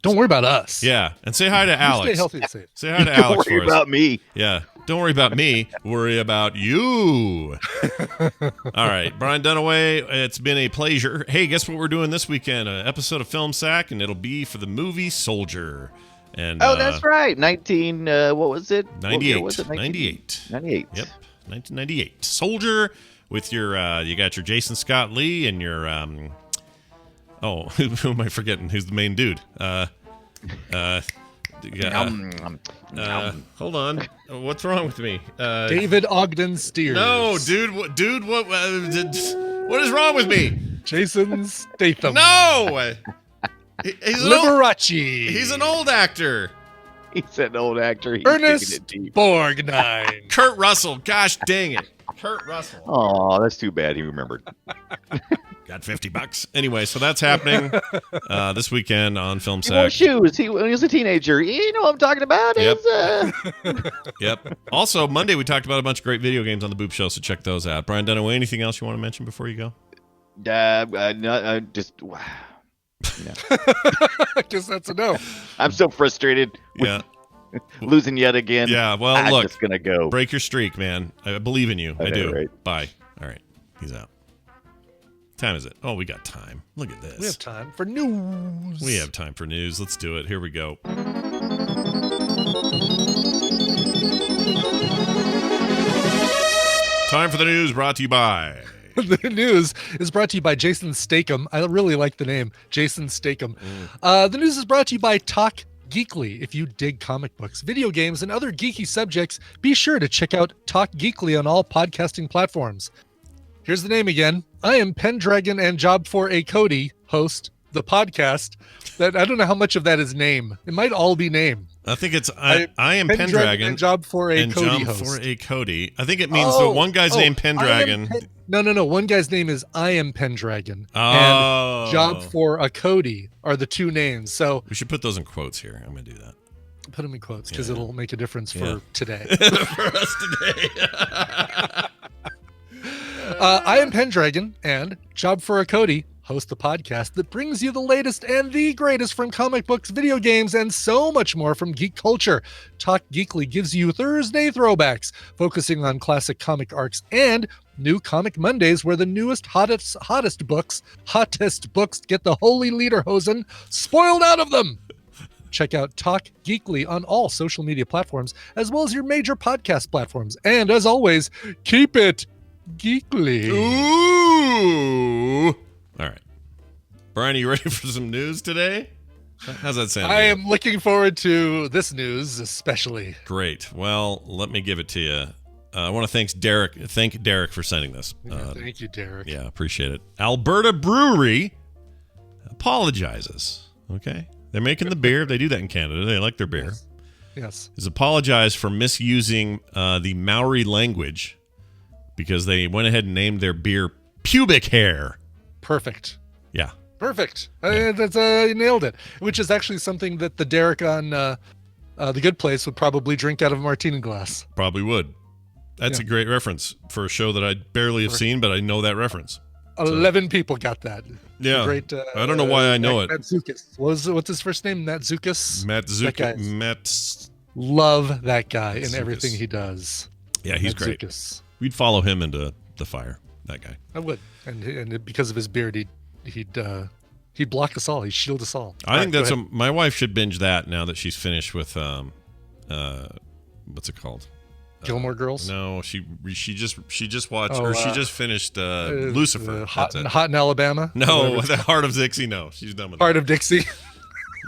A: Don't worry about us.
B: Yeah, and say hi to
A: You
B: Alex.
A: stay healthy and safe.
B: Say hi to
G: Don't
B: Alex
G: worry
B: for us.
G: about me.
B: Yeah, don't worry about me. Worry about you. All right, Brian Dunaway, it's been a pleasure. Hey, guess what we're doing this weekend? An episode of Film Sack, and it'll be for the movie Soldier. And
G: Oh, that's right. 19, what was it? What
B: 98.
G: year was it?
B: 98.
G: 98.
B: Yep, 1998. Soldier with your, you got your Jason Scott Lee and your, who am I forgetting? Who's the main dude? Hold on. What's wrong with me?
A: David Ogden Steers.
B: No, dude, what is wrong with me?
A: Jason Statham.
B: No! He's
A: Liberace.
B: He's an old actor.
G: He's an old actor. He's taking
A: Ernest
G: it deep.
A: Borgnine.
B: Kurt Russell. Gosh dang it. Kurt Russell.
G: Oh, that's too bad. He remembered.
B: Got $50. Anyway, so that's happening this weekend on Film
G: He wore
B: Sack.
G: shoes. When he was a teenager. You know what I'm talking about?
B: Yep.
G: It's,
B: Yep. Also, Monday we talked about a bunch of great video games on the Boop Show, so check those out. Brian Dunaway, anything else you want to mention before you go?
G: just.
A: I guess that's a no.
G: I'm so frustrated with
B: Yeah.
G: losing yet again.
B: Yeah, well,
G: I'm
B: look.
G: just gonna go.
B: Break your streak, man. I believe in you. I
G: know,
B: do.
G: right?
B: Bye. All right. He's out. Time is it? Oh, we got time. Look at this.
A: We have time for news.
B: We have time for news. Let's do it. Here we go. Time for the news brought to you by.
A: The news is brought to you by Jason Statham. I really like the name, Jason Statham. The news is brought to you by Talk Geekly. If you dig comic books, video games, and other geeky subjects, be sure to check out Talk Geekly on all podcasting platforms. Here's the name again. I am Pendragon and Job for a Cody, host the podcast. That I don't know how much of that is name. It might all be name.
B: I think it's I am Pendragon
A: and Job for a
B: and
A: Cody
B: Job
A: host.
B: for a Cody. I think it means the one guy's named Pendragon.
A: No. One guy's name is I am Pendragon.
B: Oh.
A: And Job for a Cody are the two names. So
B: We should put those in quotes here. I'm going to do that.
A: put them in quotes because
B: Yeah.
A: it'll make a difference
B: Yeah.
A: for today.
B: For us today.
A: I am Pendragon and Job for a Cody host the podcast that brings you the latest and the greatest from comic books, video games, and so much more from geek culture. Talk Geekly gives you Thursday throwbacks, focusing on classic comic arcs, and new Comic Mondays, where the newest, hottest books get the holy lederhosen spoiled out of them. Check out Talk Geekly on all social media platforms, as well as your major podcast platforms. And as always, keep it geekly.
B: Ooh. All right. Brian, are you ready for some news today? How's that sound?
A: I am looking forward to this news, especially.
B: Great. Well, let me give it to you. I want to thank Derek for sending this.
A: Thank you, Derek.
B: Yeah, appreciate it. Alberta Brewery apologizes. Okay, they're making the beer. They do that in Canada. They like their beer.
A: Yes.
B: Has apologized for misusing the Maori language because they went ahead and named their beer pubic hair.
A: Perfect.
B: Yeah.
A: Perfect. That's you nailed it. Which is actually something that the Derek on The Good Place would probably drink out of a martini glass.
B: Probably would. That's a great reference for a show that I barely have seen, but I know that reference.
A: 11 people got that.
B: Yeah.
A: Great.
B: I don't know why I know it.
A: Matt Zukas. What's his first name? Matt Zukas?
B: Matt Zukas.
A: Love that guy and
B: Zukas.
A: everything he does.
B: Yeah, he's
A: Matt
B: great.
A: Zukas.
B: We'd follow him into the fire. That guy.
A: I would. And because of his beard, he'd block us all. He'd shield us all.
B: I think that's my wife should binge that now that she's finished with what's it called?
A: Gilmore Girls?
B: No, she just watched she just finished Lucifer.
A: Hot in Alabama?
B: No, The Heart of Dixie. No, she's done with
A: Heart of Dixie.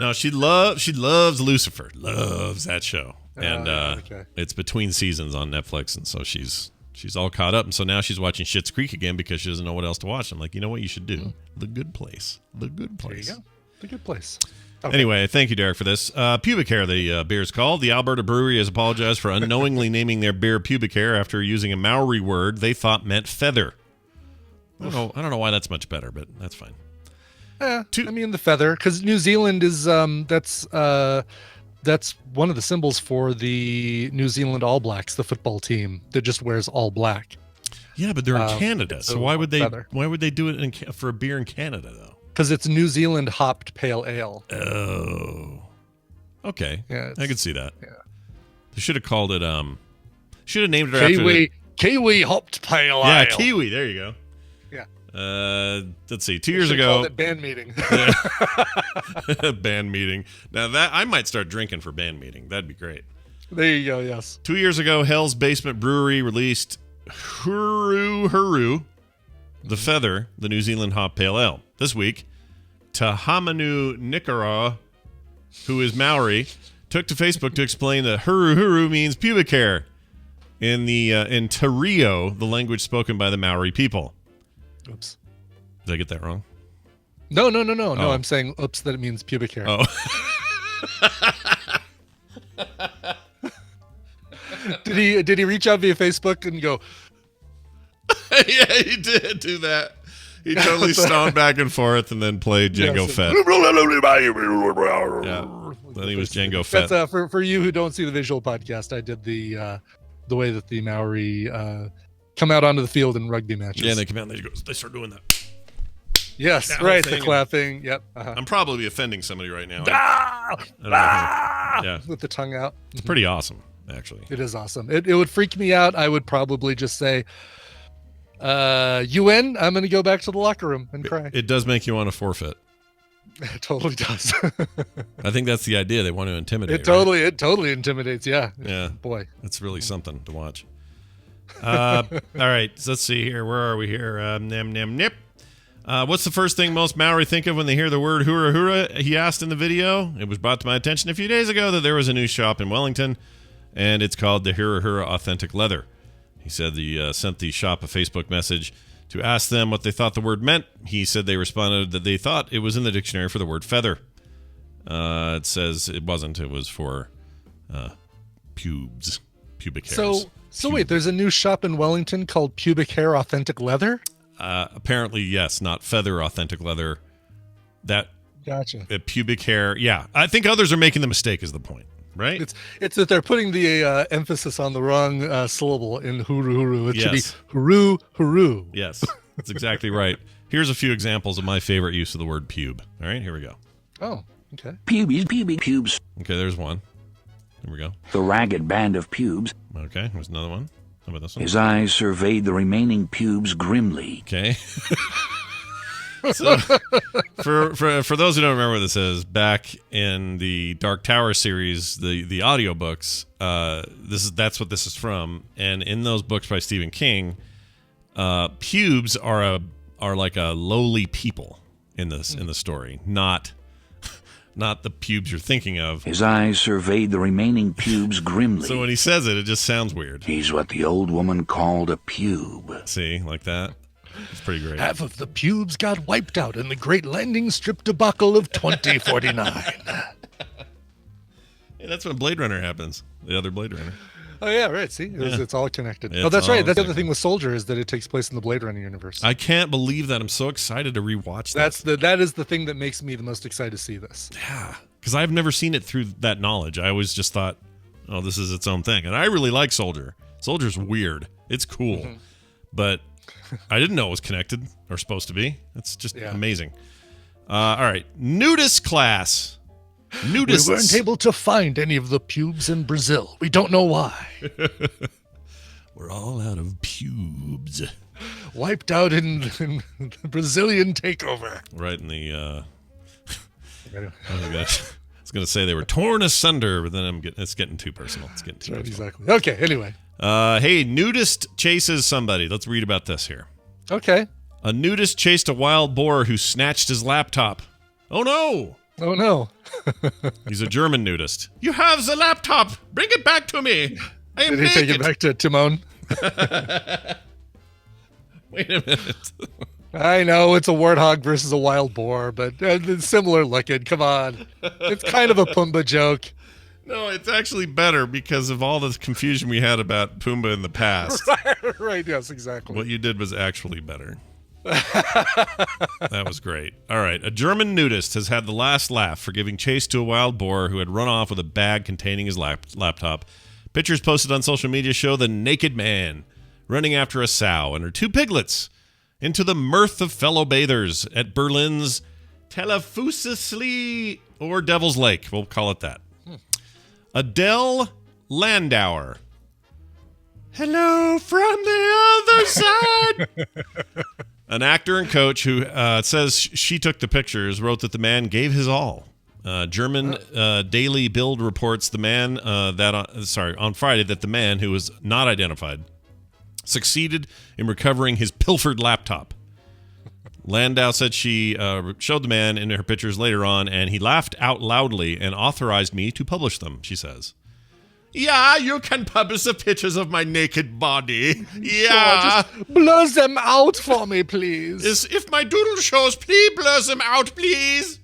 B: No, she loves Lucifer. Loves that show. And it's between seasons on Netflix, and so she's all caught up. And so now she's watching Schitt's Creek again because she doesn't know what else to watch. I'm like, you know what you should do? The Good Place. The Good Place.
A: There you go. The Good Place. Okay.
B: Anyway, thank you, Derek, for this. Pubic hair, the beer is called. The Alberta Brewery has apologized for unknowingly naming their beer pubic hair after using a Maori word they thought meant feather. I don't know why that's much better, but that's fine.
A: I mean, the feather, because New Zealand is that's one of the symbols for the New Zealand All Blacks, the football team that just wears all black.
B: Yeah, but they're in Canada, so why would
A: feather.
B: they do it for a beer in Canada though?
A: Because it's New Zealand hopped pale ale.
B: Oh, okay.
A: Yeah,
B: I could see that.
A: Yeah,
B: they should have called it. Should have named it
A: Kiwi hopped pale ale.
B: Yeah, Kiwi. There you go.
A: Yeah.
B: Let's see. 2 years ago,
A: called it band meeting.
B: Band meeting. Now that I might start drinking for band meeting. That'd be great.
A: There you go. Yes.
B: 2 years ago, Hell's Basement Brewery released Huru, the Feather, the New Zealand Hop Pale Ale. This week, Tahamanu Nikara, who is Maori, took to Facebook to explain that Huru means pubic hair in Te Reo, the language spoken by the Maori people.
A: Oops.
B: Did I get that wrong?
A: No. No, I'm saying oops that it means pubic hair.
B: Oh.
A: Did he reach out via Facebook and go?
B: Yeah, he did do that. He totally stomped back and forth and then played Django Fett. Yeah. Then he was Django Fett.
A: That's for you who don't see the visual podcast. I did the way that the Maori come out onto the field in rugby matches.
B: Yeah, they come out and they start doing that.
A: Yes,
B: that
A: right. The clapping. Yep.
B: I'm probably offending somebody right now. Yeah,
A: with the tongue out.
B: It's pretty awesome, actually.
A: It is awesome. It would freak me out. I would probably just say, "You win. I'm going to go back to the locker room and cry."
B: It does make you want to forfeit.
A: It totally does.
B: I think that's the idea. They want to intimidate.
A: It totally intimidates. Yeah.
B: Yeah.
A: Boy,
B: it's really something to watch. All right. So let's see here. Where are we here? Nip. What's the first thing most Maori think of when they hear the word hura hura? He asked in the video. It was brought to my attention a few days ago that there was a new shop in Wellington, and it's called the Hura Hura Authentic Leather. He said he sent the shop a Facebook message to ask them what they thought the word meant. He said they responded that they thought it was in the dictionary for the word feather. It says it wasn't. It was for pubic hairs.
A: So wait, there's a new shop in Wellington called Pubic Hair Authentic Leather?
B: Apparently, yes, not feather authentic leather. That
A: gotcha.
B: Pubic hair. Yeah, I think others are making the mistake. Is the point, right?
A: It's that they're putting the emphasis on the wrong syllable in huru huru. It should be huru huru.
B: Yes, that's exactly right. Here's a few examples of my favorite use of the word pube. All right, here we go.
A: Oh, okay.
J: Pubes.
B: Okay, there's one. Here we go.
J: The ragged band of pubes.
B: Okay, here's another one. How about this one?
J: His eyes surveyed the remaining pubes grimly.
B: Okay. So, for those who don't remember what this is, back in the Dark Tower series, the audiobooks, that's what this is from. And in those books by Stephen King, pubes are like a lowly people in the story, not not the pubes you're thinking of.
J: His eyes surveyed the remaining pubes grimly.
B: So when he says it, it just sounds weird.
J: He's what the old woman called a pube.
B: See, like that? It's pretty great.
A: Half of the pubes got wiped out in the great landing strip debacle of 2049.
B: Hey, that's when Blade Runner happens. The other Blade Runner.
A: Oh, yeah, right. See, it's all connected.
B: It's
A: Oh, that's right.
B: all
A: That's the other
B: connected.
A: thing with Soldier is that it takes place in the Blade Runner universe.
B: I can't believe that. I'm so excited to rewatch that.
A: That is the thing that makes me the most excited to see this.
B: Yeah, because I've never seen it through that knowledge. I always just thought, oh, this is its own thing. And I really like Soldier. Soldier's weird. It's cool. But I didn't know it was connected or supposed to be. It's just amazing. All right. Nudist class. Nudists.
A: We weren't able to find any of the pubes in Brazil. We don't know why.
B: We're all out of pubes.
A: Wiped out in the Brazilian takeover.
B: Right in the... oh, gosh. I was going to say they were torn asunder, but then it's getting too personal. It's getting too personal.
A: Exactly. Okay, anyway.
B: Hey, nudist chases somebody. Let's read about this here.
A: Okay.
B: A nudist chased a wild boar who snatched his laptop. Oh, no.
A: Oh, no.
B: He's a German nudist. You have the laptop. Bring it back to me. I am
A: Did he take it back to Timon?
B: Wait a minute.
A: I know it's a warthog versus a wild boar, but it's similar looking. Come on. It's kind of a Pumbaa joke.
B: No, it's actually better because of all the confusion we had about Pumbaa in the past.
A: Right, yes, exactly.
B: What you did was actually better. That was great. All right. A German nudist has had the last laugh for giving chase to a wild boar who had run off with a bag containing his laptop. Pictures posted on social media show the naked man running after a sow and her two piglets into the mirth of fellow bathers at Berlin's Telefussee or Devil's Lake. We'll call it that. Adele Landauer. Hello from the other side. An actor and coach who says she took the pictures wrote that the man gave his all. German Daily Bild reports the man on Friday that the man who was not identified succeeded in recovering his pilfered laptop. Landau said she showed the man in her pictures later on, and he laughed out loudly and authorized me to publish them, she says. Yeah, you can publish the pictures of my naked body. Yeah.
A: Just blur them out for me, please.
B: If my doodle shows, please blur them out, please.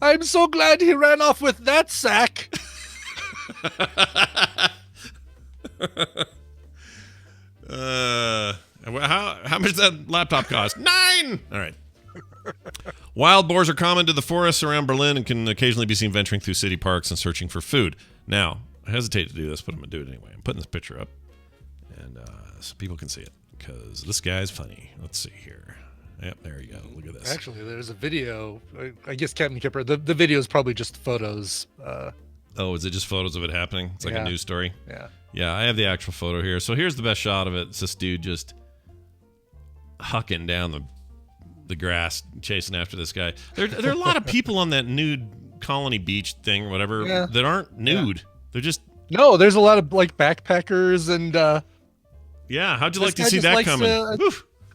A: I'm so glad he ran off with that sack.
B: How much does that laptop cost? 9! All right. Wild boars are common to the forests around Berlin and can occasionally be seen venturing through city parks and searching for food. Now, I hesitate to do this, but I'm going to do it anyway. I'm putting this picture up, and so people can see it, because this guy's funny. Let's see here. Yep, there you go. Look at this.
A: Actually, there's a video. I guess Captain Kipper, the video is probably just photos.
B: Oh, is it just photos of it happening? It's like a news story?
A: Yeah.
B: Yeah, I have the actual photo here. So here's the best shot of it. It's this dude just hucking down the grass, chasing after this guy. There are a lot of people on that nude colony beach thing or whatever that aren't nude. They're just...
A: No, there's a lot of like backpackers and...
B: yeah, how'd you like to see that coming?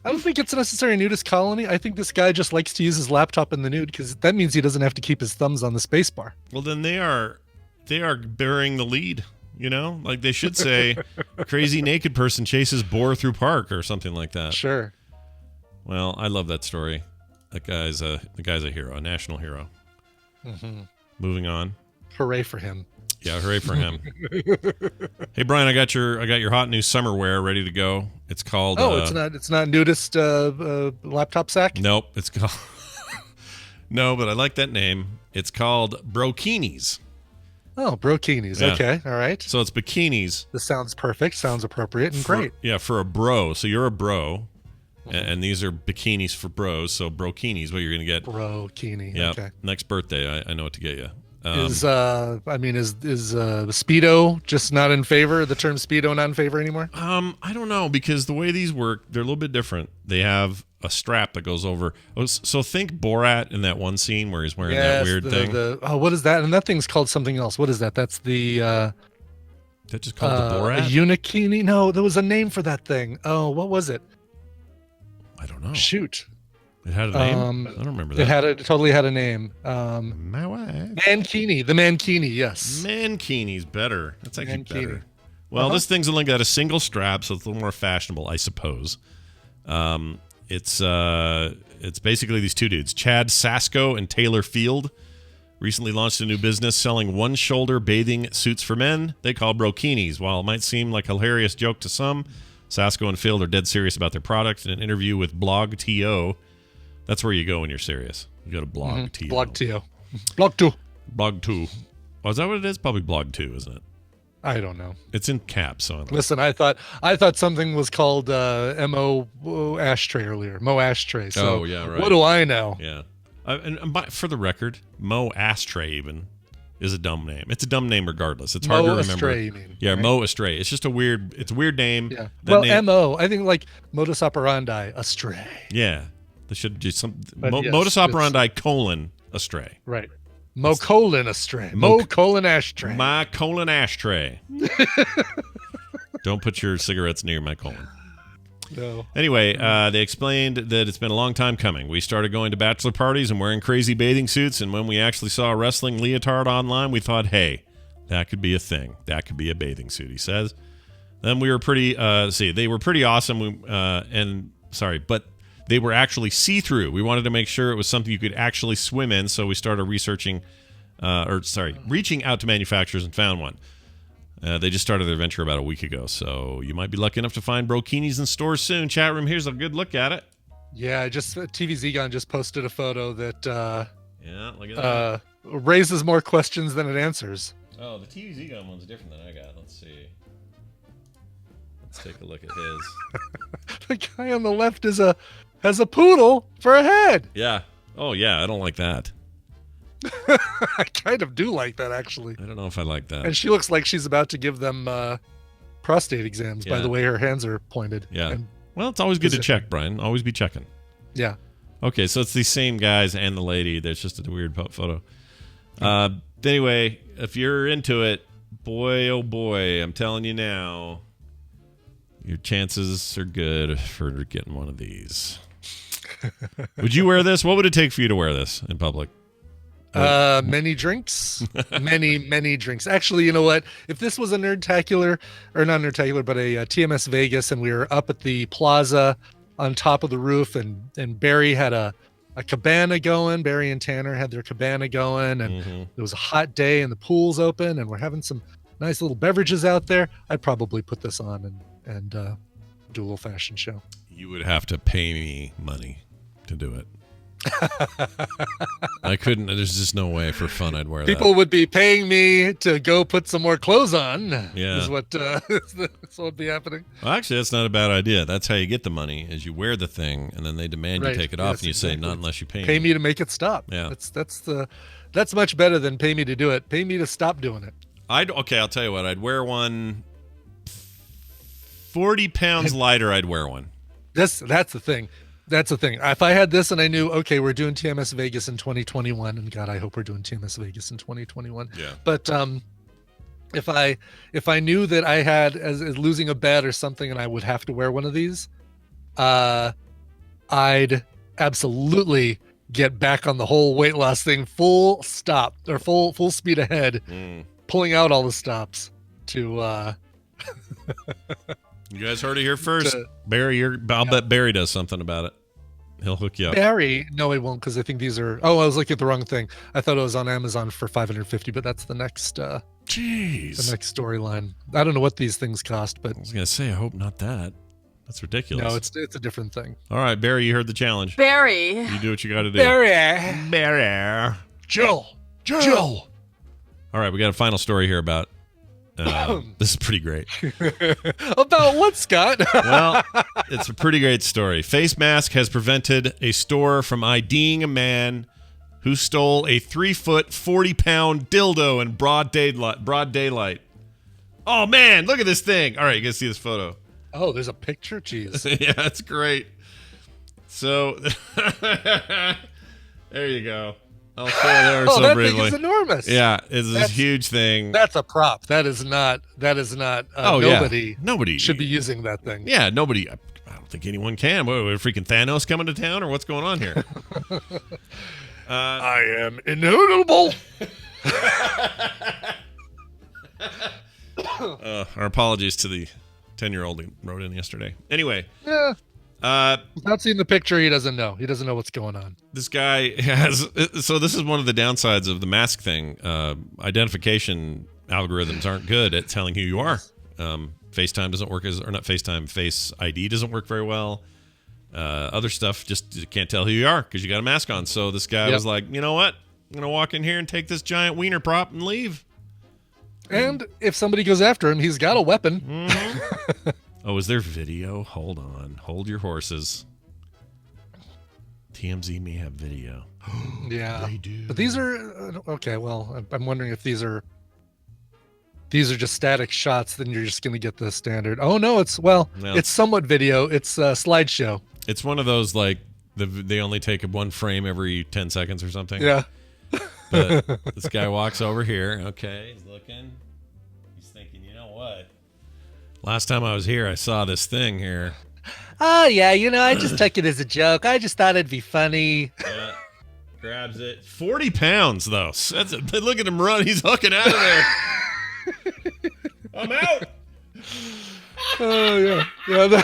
A: I don't think it's necessarily a nudist colony. I think this guy just likes to use his laptop in the nude because that means he doesn't have to keep his thumbs on the space bar.
B: Well, then they are bearing the lead, you know? Like they should say, crazy naked person chases boar through park or something like that.
A: Sure.
B: Well, I love that story. The guy's a hero, a national hero.
A: Mm-hmm.
B: Moving on.
A: Hooray for him.
B: Yeah, hooray for him. Hey Brian, I got your hot new summer wear ready to go. It's called
A: it's not nudist laptop sack?
B: Nope, it's called No, but I like that name. It's called Brokinis.
A: Oh, brokinis.
B: Yeah.
A: Okay, all right.
B: So it's bikinis.
A: This sounds perfect, sounds appropriate and great.
B: Yeah, for a bro. So you're a bro. And these are bikinis for bros, so brokinis, what you're going to get.
A: Brokini.
B: Yeah.
A: Okay.
B: Next birthday, I know what to get you.
A: Is Speedo just not in favor? The term Speedo not in favor anymore?
B: I don't know, because the way these work, they're a little bit different. They have a strap that goes over. So think Borat in that one scene where he's wearing that weird thing.
A: What is that? And that thing's called something else. What is that? That's the
B: that just called the Borat?
A: A unikini? No, there was a name for that thing. Oh, what was it?
B: I don't know.
A: Shoot.
B: It had a name? I don't remember that.
A: It totally had a name.
B: My wife.
A: Mankini. The Mankini, yes.
B: Mankini's better. That's actually
A: Mankini.
B: better. Well, this thing's only got a single strap, so it's a little more fashionable, I suppose. It's basically these two dudes, Chad Sasko and Taylor Field, recently launched a new business selling one-shoulder bathing suits for men they call brokinis. While it might seem like a hilarious joke to some, Sasko and Field are dead serious about their product. In an interview with BlogTO, that's where you go when you're serious. You go to BlogTO.
A: BlogTO. Blog2.
B: BlogTO. Oh, is that what it is? Probably Blog2, isn't it?
A: I don't know.
B: It's in caps. So
A: listen, I thought something was called Mo Ashtray earlier. Mo Ashtray. So
B: yeah, right.
A: What do I know?
B: Yeah. For the record, Mo Ashtray even is a dumb name. It's a dumb name regardless. It's hard to remember.
A: Astray, you mean,
B: yeah,
A: right?
B: Mo Astray. It's just a weird name.
A: Yeah.
B: That
A: Well, MO. I think like modus operandi astray.
B: Yeah. They should do some
A: Yes,
B: modus operandi colon astray.
A: Right. Mo colon astray. Mo colon ashtray.
B: My colon ashtray. Don't put your cigarettes near my colon.
A: No.
B: Anyway, they explained that it's been a long time coming. We started going to bachelor parties and wearing crazy bathing suits, and when we actually saw a wrestling leotard online, we thought, hey, that could be a thing. That could be a bathing suit, he says. Then we were pretty, they were pretty awesome, but they were actually see-through. We wanted to make sure it was something you could actually swim in, so we started reaching out to manufacturers and found one. They just started their venture about a week ago, so you might be lucky enough to find brokinis in stores soon. Chat room, here's a good look at it.
A: Yeah, TV Zegon just posted a photo that
B: look at that.
A: Raises more questions than it answers.
B: Oh, the TV Zegon one's different than I got. Let's see. Let's take a look at his.
A: The guy on the left has a poodle for a head.
B: Yeah. Oh, yeah. I don't like that.
A: I kind of do like that, actually.
B: I don't know if I like that.
A: And she looks like she's about to give them prostate exams by the way her hands are pointed.
B: Yeah. Well, it's always good to check, Brian. Always be checking.
A: Yeah.
B: Okay, so it's these same guys and the lady. There's just a weird photo. Anyway, if you're into it, boy, oh boy, I'm telling you now, your chances are good for getting one of these. Would you wear this? What would it take for you to wear this in public?
A: Many drinks. many drinks. Actually, you know what? If this was a Nerdtacular, or not Nerdtacular, but a TMS Vegas, and we were up at the plaza on top of the roof, and Barry had a cabana going, Barry and Tanner had their cabana going, and it was a hot day, and the pool's open, and we're having some nice little beverages out there, I'd probably put this on and do a little fashion show.
B: You would have to pay me money to do it. I couldn't. There's just no way for fun I'd wear that.
A: People would be paying me to go put some more clothes on.
B: Yeah,
A: is what would be happening.
B: Well, actually, that's not a bad idea. That's how you get the money: is you wear the thing, and then they demand you take it off, and you say, "Not unless you pay me."
A: Pay me to make it stop.
B: Yeah,
A: that's much better than pay me to do it. Pay me to stop doing it.
B: I'll tell you what. I'd wear one. 40 pounds lighter, I'd wear one.
A: That's the thing. That's the thing. If I had this and I knew, okay, we're doing TMS Vegas in 2021, and God, I hope we're doing TMS Vegas in 2021.
B: Yeah.
A: But if I knew that I had as losing a bet or something, and I would have to wear one of these, I'd absolutely get back on the whole weight loss thing, full stop or full speed ahead, pulling out all the stops to.
B: You guys heard it here first. Barry, I'll bet Barry does something about it. He'll hook you up.
A: Barry, no, he won't, because I think these are. Oh, I was looking at the wrong thing. I thought it was on Amazon for $550, but that's the next.
B: Jeez.
A: The next storyline. I don't know what these things cost, but
B: I was gonna say, I hope not that. That's ridiculous.
A: No, it's a different thing.
B: All right, Barry, you heard the challenge.
D: Barry.
B: You do what you got to do.
A: Barry. Joe.
B: All right, we got a final story here about. This is pretty great.
A: About what, Scott?
B: Well, it's a pretty great story. Face mask has prevented a store from IDing a man who stole a 3-foot, 40-pound dildo in broad daylight. Oh, man, look at this thing. All right, you guys see this photo.
A: Oh, there's a picture? Jeez.
B: Yeah, that's great. So, there you go. I'll show it there so
A: that
B: briefly.
A: thing is enormous.
B: Yeah, it's this huge thing.
A: That's a prop. That is not. Nobody
B: Nobody
A: should be using that thing.
B: Yeah, nobody. I don't think anyone can. What, freaking Thanos coming to town, or what's going on here?
A: I am inevitable.
B: Our apologies to the 10-year-old who wrote in yesterday. Anyway.
A: Yeah. Without seeing the picture, he doesn't know. He doesn't know what's going on.
B: This guy has... So this is one of the downsides of the mask thing. Identification algorithms aren't good at telling who you are. FaceTime doesn't work or not FaceTime, Face ID doesn't work very well. Other stuff just can't tell who you are because you got a mask on. So this guy was like, you know what? I'm going to walk in here and take this giant wiener prop and leave.
A: And if somebody goes after him, he's got a weapon.
B: Mm-hmm. Oh, is there video? Hold on. Hold your horses. TMZ may have video.
A: Yeah.
B: They do.
A: But these are... okay, well, I'm wondering if these are just static shots, then you're just going to get the standard. Oh, no, it's somewhat video. It's a slideshow.
B: It's one of those, like, they only take one frame every 10 seconds or something.
A: Yeah.
B: But this guy walks over here. Okay, he's looking. He's thinking, you know what? Last time I was here, I saw this thing here.
A: Oh, yeah, I just took it as a joke. I just thought it'd be funny.
B: Yeah. Grabs it. 40 pounds, though. Look at him run. He's hooking out of there. I'm out.
A: Oh, yeah. Yeah,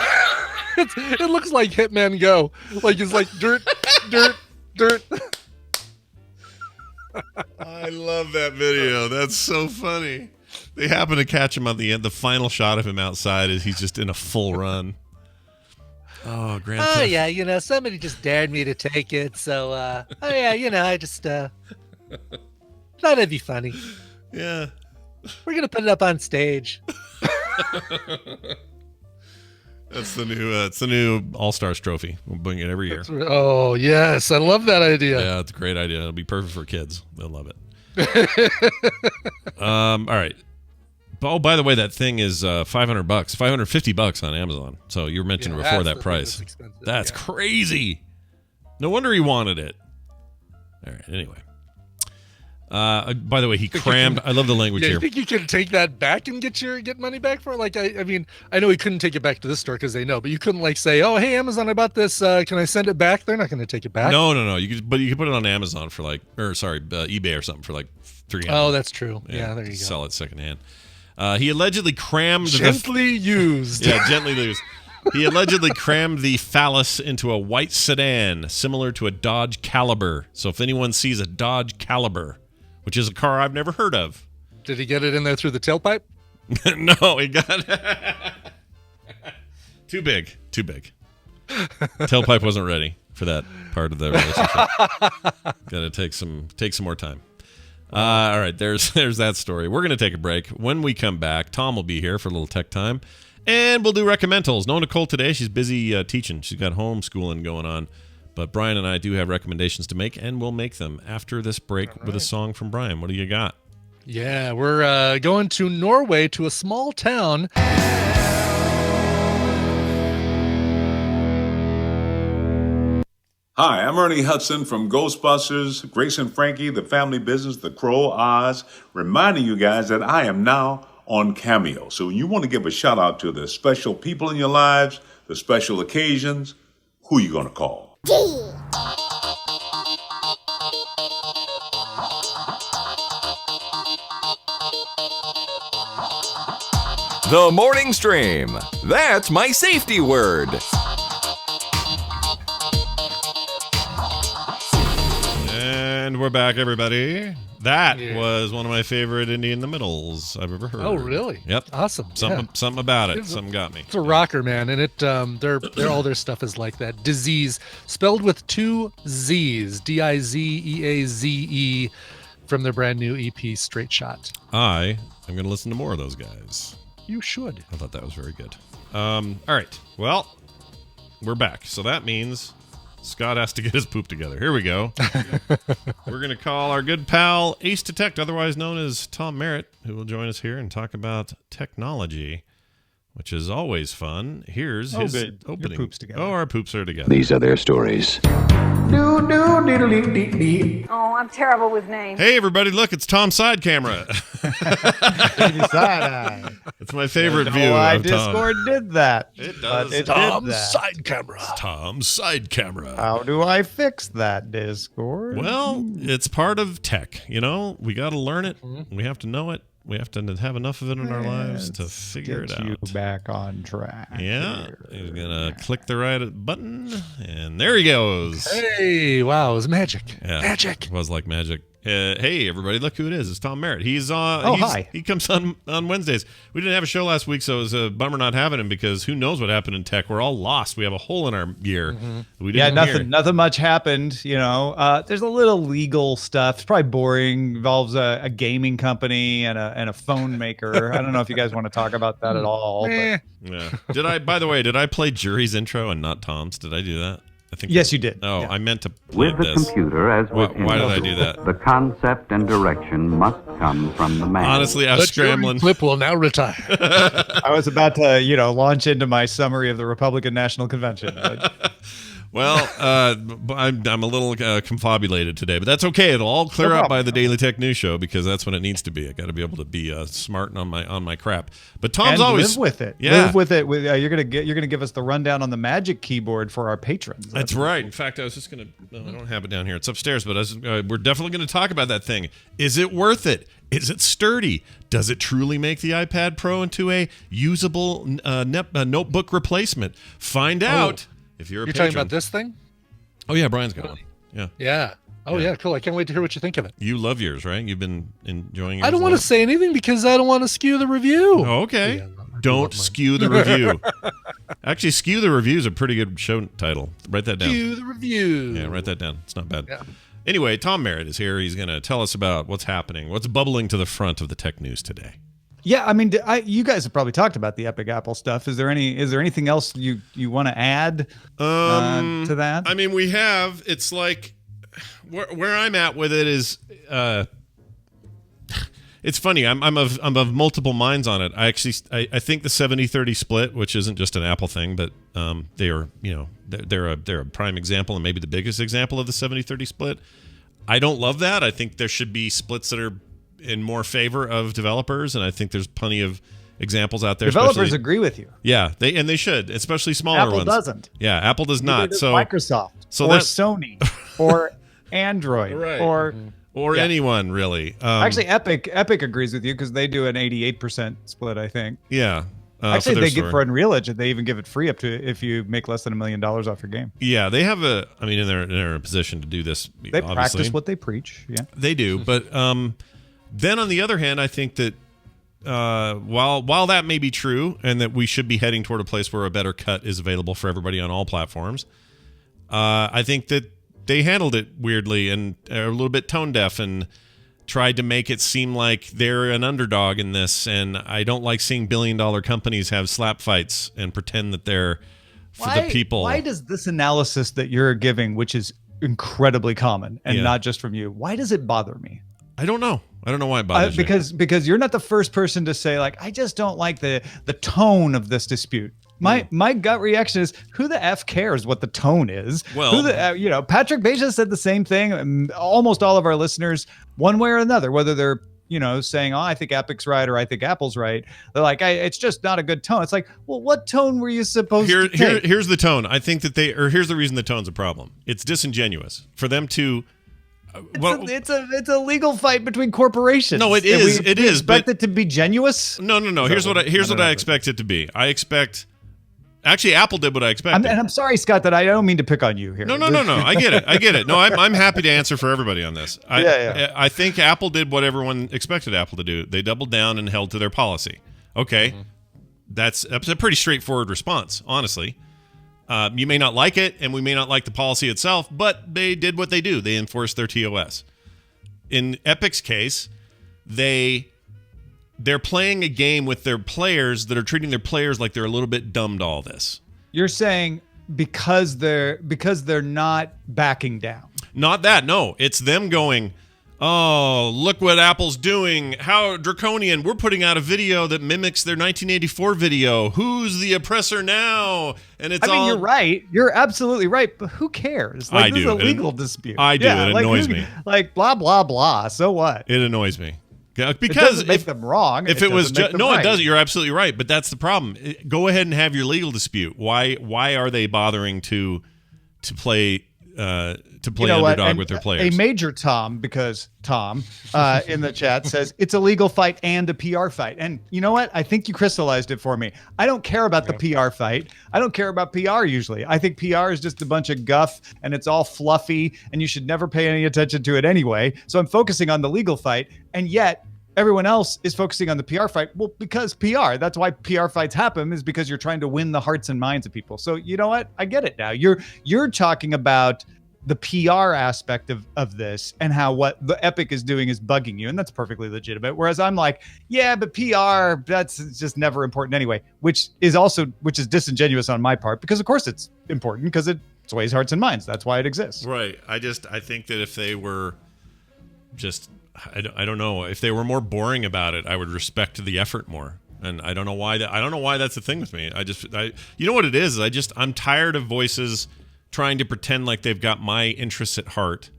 A: it looks like Hitman Go. Like, it's like dirt, dirt, dirt.
B: I love that video. That's so funny. They happen to catch him at the end. The final shot of him outside is he's just in a full run. Oh, Grand Theft.
A: Oh, yeah, somebody just dared me to take it. So, I just thought it'd be funny.
B: Yeah.
A: We're going to put it up on stage.
B: It's the new All-Stars trophy. We'll bring it every year.
A: Oh, yes. I love that idea.
B: Yeah, it's a great idea. It'll be perfect for kids. They'll love it. All right. Oh, by the way, that thing is $500, $550 on Amazon. So you were mentioning before that price. That's crazy. No wonder he wanted it. All right. Anyway. By the way, he crammed. I love the language here.
A: You think you can take that back and get money back for it? Like, I mean, I know he couldn't take it back to this store because they know, but you couldn't like say, "Oh, hey, Amazon, I bought this. Can I send it back?" They're not going to take it back.
B: No. You could put it on Amazon for eBay or something for like $300.
A: Oh, that's true. Yeah, there you go.
B: Sell it secondhand. He allegedly crammed
A: gently used.
B: Yeah, gently used. He allegedly crammed the phallus into a white sedan similar to a Dodge Caliber. So if anyone sees a Dodge Caliber, which is a car I've never heard of.
A: Did he get it in there through the tailpipe?
B: No, he got too big. Tailpipe wasn't ready for that part of the relationship. Got to take some more time. All right, there's that story. We're going to take a break. When we come back, Tom will be here for a little tech time, and we'll do recommendals. No Nicole today. She's busy teaching. She's got homeschooling going on. But Brian and I do have recommendations to make, and we'll make them after this break with a song from Brian. What do you got?
A: Yeah, we're going to Norway to a small town.
K: Hi, I'm Ernie Hudson from Ghostbusters, Grace and Frankie, The Family Business, The Crow, Oz, reminding you guys that I am now on Cameo. So when you want to give a shout out to the special people in your lives, the special occasions, who are you going to call?
F: The morning stream. That's my safety word.
B: And we're back, everybody. That was one of my favorite Indie in the Middles I've ever heard.
A: Oh, really?
B: Yep.
A: Awesome.
B: Something about it. Something got me.
A: It's a rocker, man, and it they're all their stuff is like that. Disease, spelled with 2 Z's, Dizeaze, from their brand new EP, Straight Shot.
B: I am going to listen to more of those guys.
A: You should.
B: I thought that was very good. All right. Well, we're back. So that means Scott has to get his poop together. Here we go. We're going to call our good pal Ace Detect, otherwise known as Tom Merritt, who will join us here and talk about technology, which is always fun. Here's his opening.
L: Your poops together.
B: Oh, our poops are together.
J: These are their stories.
I: Oh, I'm terrible with names.
B: Hey, everybody, look, it's Tom's side camera.
L: Shady side-eye.
B: That's my favorite
L: Don't
B: view
L: know why
B: of Tom.
L: Discord did that.
B: It
L: but
B: does.
L: It
A: Tom's
L: did that.
A: side camera.
B: Tom's side camera.
L: How do I fix that, Discord?
B: Well, it's part of tech. You know, we got to learn it. We have to know it. We have to have enough of it in our lives to figure it
L: Get
B: out.
L: you back on track.
B: Yeah, he's gonna click the right button, and there he goes.
A: Hey, wow, it was magic.
B: Yeah,
A: Magic.
B: It was like magic. Hey, everybody, look who it is. It's Tom Merritt. He's
L: hi.
B: He comes on Wednesdays. We didn't have a show last week, so it was a bummer not having him because who knows what happened in tech. We're all lost. We have a hole in our gear. We didn't hear.
L: Nothing much happened. You know, there's a little legal stuff. It's probably boring. Involves a gaming company and a phone maker. I don't know if you guys want to talk about that at all. But.
B: Yeah. By the way, did I play Jury's intro and not Tom's? Did I do that? I think.
L: Yes, you did.
B: Oh, yeah. I meant to play
M: With the
B: this.
M: computer as with
B: Why did I do that?
M: The concept and direction must come from the man.
B: Honestly, I was scrambling.
A: Clip will now retire.
L: I was about to, launch into my summary of the Republican National Convention. But.
B: Well, I'm a little confabulated today, but that's okay. It'll all clear up by the Daily Tech News Show because that's when it needs to be. I got to be able to be smart on my crap. But Tom's always
L: live with it.
B: Yeah.
L: Live with it. You're gonna give us the rundown on the Magic Keyboard for our patrons.
B: That's right. In fact, I was just gonna. No, I don't have it down here. It's upstairs, but we're definitely gonna talk about that thing. Is it worth it? Is it sturdy? Does it truly make the iPad Pro into a usable notebook replacement? Find out. If you're
A: talking about this thing?
B: Oh, yeah, Brian's got one. Yeah.
A: Yeah. Oh, yeah, cool. I can't wait to hear what you think of it.
B: You love yours, right? You've been enjoying yours.
A: I don't want to say anything because I don't want to skew the review.
B: Oh, okay. Don't skew the review. Actually, Skew the Review is a pretty good show title. Write that down.
A: Skew the review.
B: Yeah, write that down. It's not bad.
A: Yeah.
B: Anyway, Tom Merritt is here. He's going to tell us about what's happening, what's bubbling to the front of the tech news today.
L: Yeah, I mean, you guys have probably talked about the Epic Apple stuff. Is there anything else you want to add to that?
B: I mean, we have. It's like where I'm at with it is. It's funny. I'm of multiple minds on it. I think the 70-30 split, which isn't just an Apple thing, but they are they're a prime example and maybe the biggest example of the 70-30 split. I don't love that. I think there should be splits that are in more favor of developers, and I think there's plenty of examples out there.
L: Developers agree with you.
B: Yeah, they should, especially smaller
L: Apple
B: ones.
L: doesn't.
B: Yeah, Apple does
L: Neither
B: not.
L: does
B: So
L: Microsoft, or Sony, or Android,
B: right.
L: or
B: anyone really.
L: Actually, Epic agrees with you because they do an 88% split, I think.
B: Yeah.
L: Actually, they give for Unreal Engine. They even give it free up to if you make less than $1 million off your game.
B: Yeah, they have a. I mean, they're in a position to do this.
L: They practice what they preach. Yeah,
B: they do. But then on the other hand, I think that while that may be true, and that we should be heading toward a place where a better cut is available for everybody on all platforms, I think that they handled it weirdly and are a little bit tone deaf and tried to make it seem like they're an underdog in this. And I don't like seeing billion-dollar companies have slap fights and pretend that they're for the people.
L: Why does this analysis that you're giving, which is incredibly common and not just from you, why does it bother me?
B: I don't know. I don't know why it bothers you.
L: Because you're not the first person to say, like, I just don't like the tone of this dispute. My gut reaction is, who the F cares what the tone is?
B: Well,
L: Patrick Beja said the same thing. Almost all of our listeners, one way or another, whether they're saying, oh, I think Epic's right or I think Apple's right, they're like, it's just not a good tone. It's like, well, what tone were you supposed to take?
B: Here's the tone. I think that here's the reason the tone's a problem. It's disingenuous for them to.
L: It's a legal fight between corporations.
B: No, it is.
L: We expect it to be genuous.
B: No. Here's what I expect it to be. I expect. Actually, Apple did what I expected.
L: And I'm sorry, Scott, that I don't mean to pick on you here.
B: No. I get it. No, I'm happy to answer for everybody on this. I think Apple did what everyone expected Apple to do. They doubled down and held to their policy. Okay, that's a pretty straightforward response, honestly. You may not like it, and we may not like the policy itself, but they did what they do. They enforced their TOS. In Epic's case, they're playing a game with their players that are treating their players like they're a little bit dumb to all this.
L: You're saying because they're not backing down.
B: Not that, no. It's them going, oh, look what Apple's doing. How draconian. We're putting out a video that mimics their 1984 video. Who's the oppressor now? And it's
L: you're right. You're absolutely right. But who cares? This is a legal dispute.
B: I do. It annoys me.
L: Like, blah, blah, blah. So what?
B: It annoys me. Yeah,
L: It
B: because
L: doesn't make them wrong.
B: If it was
L: doesn't make them
B: no,
L: right.
B: it doesn't. You're absolutely right. But that's the problem. Go ahead and have your legal dispute. Why are they bothering to play underdog with their players?
L: A Major Tom, because Tom in the chat says it's a legal fight and a PR fight. And you know what? I think you crystallized it for me. I don't care about the PR fight. I don't care about PR usually. I think PR is just a bunch of guff and it's all fluffy and you should never pay any attention to it anyway. So I'm focusing on the legal fight. And yet everyone else is focusing on the PR fight. Well, because PR, that's why PR fights happen, is because you're trying to win the hearts and minds of people. So you know what? I get it now. You're talking about the PR aspect of this and how what the Epic is doing is bugging you. And that's perfectly legitimate. Whereas I'm like, yeah, but PR, that's just never important anyway, which is disingenuous on my part, because of course it's important because it sways hearts and minds. That's why it exists.
B: Right. I think that if they were just, I don't know, if they were more boring about it, I would respect the effort more. And I don't know why that's the thing with me. You know what it is? I'm tired of voices trying to pretend like they've got my interests at heart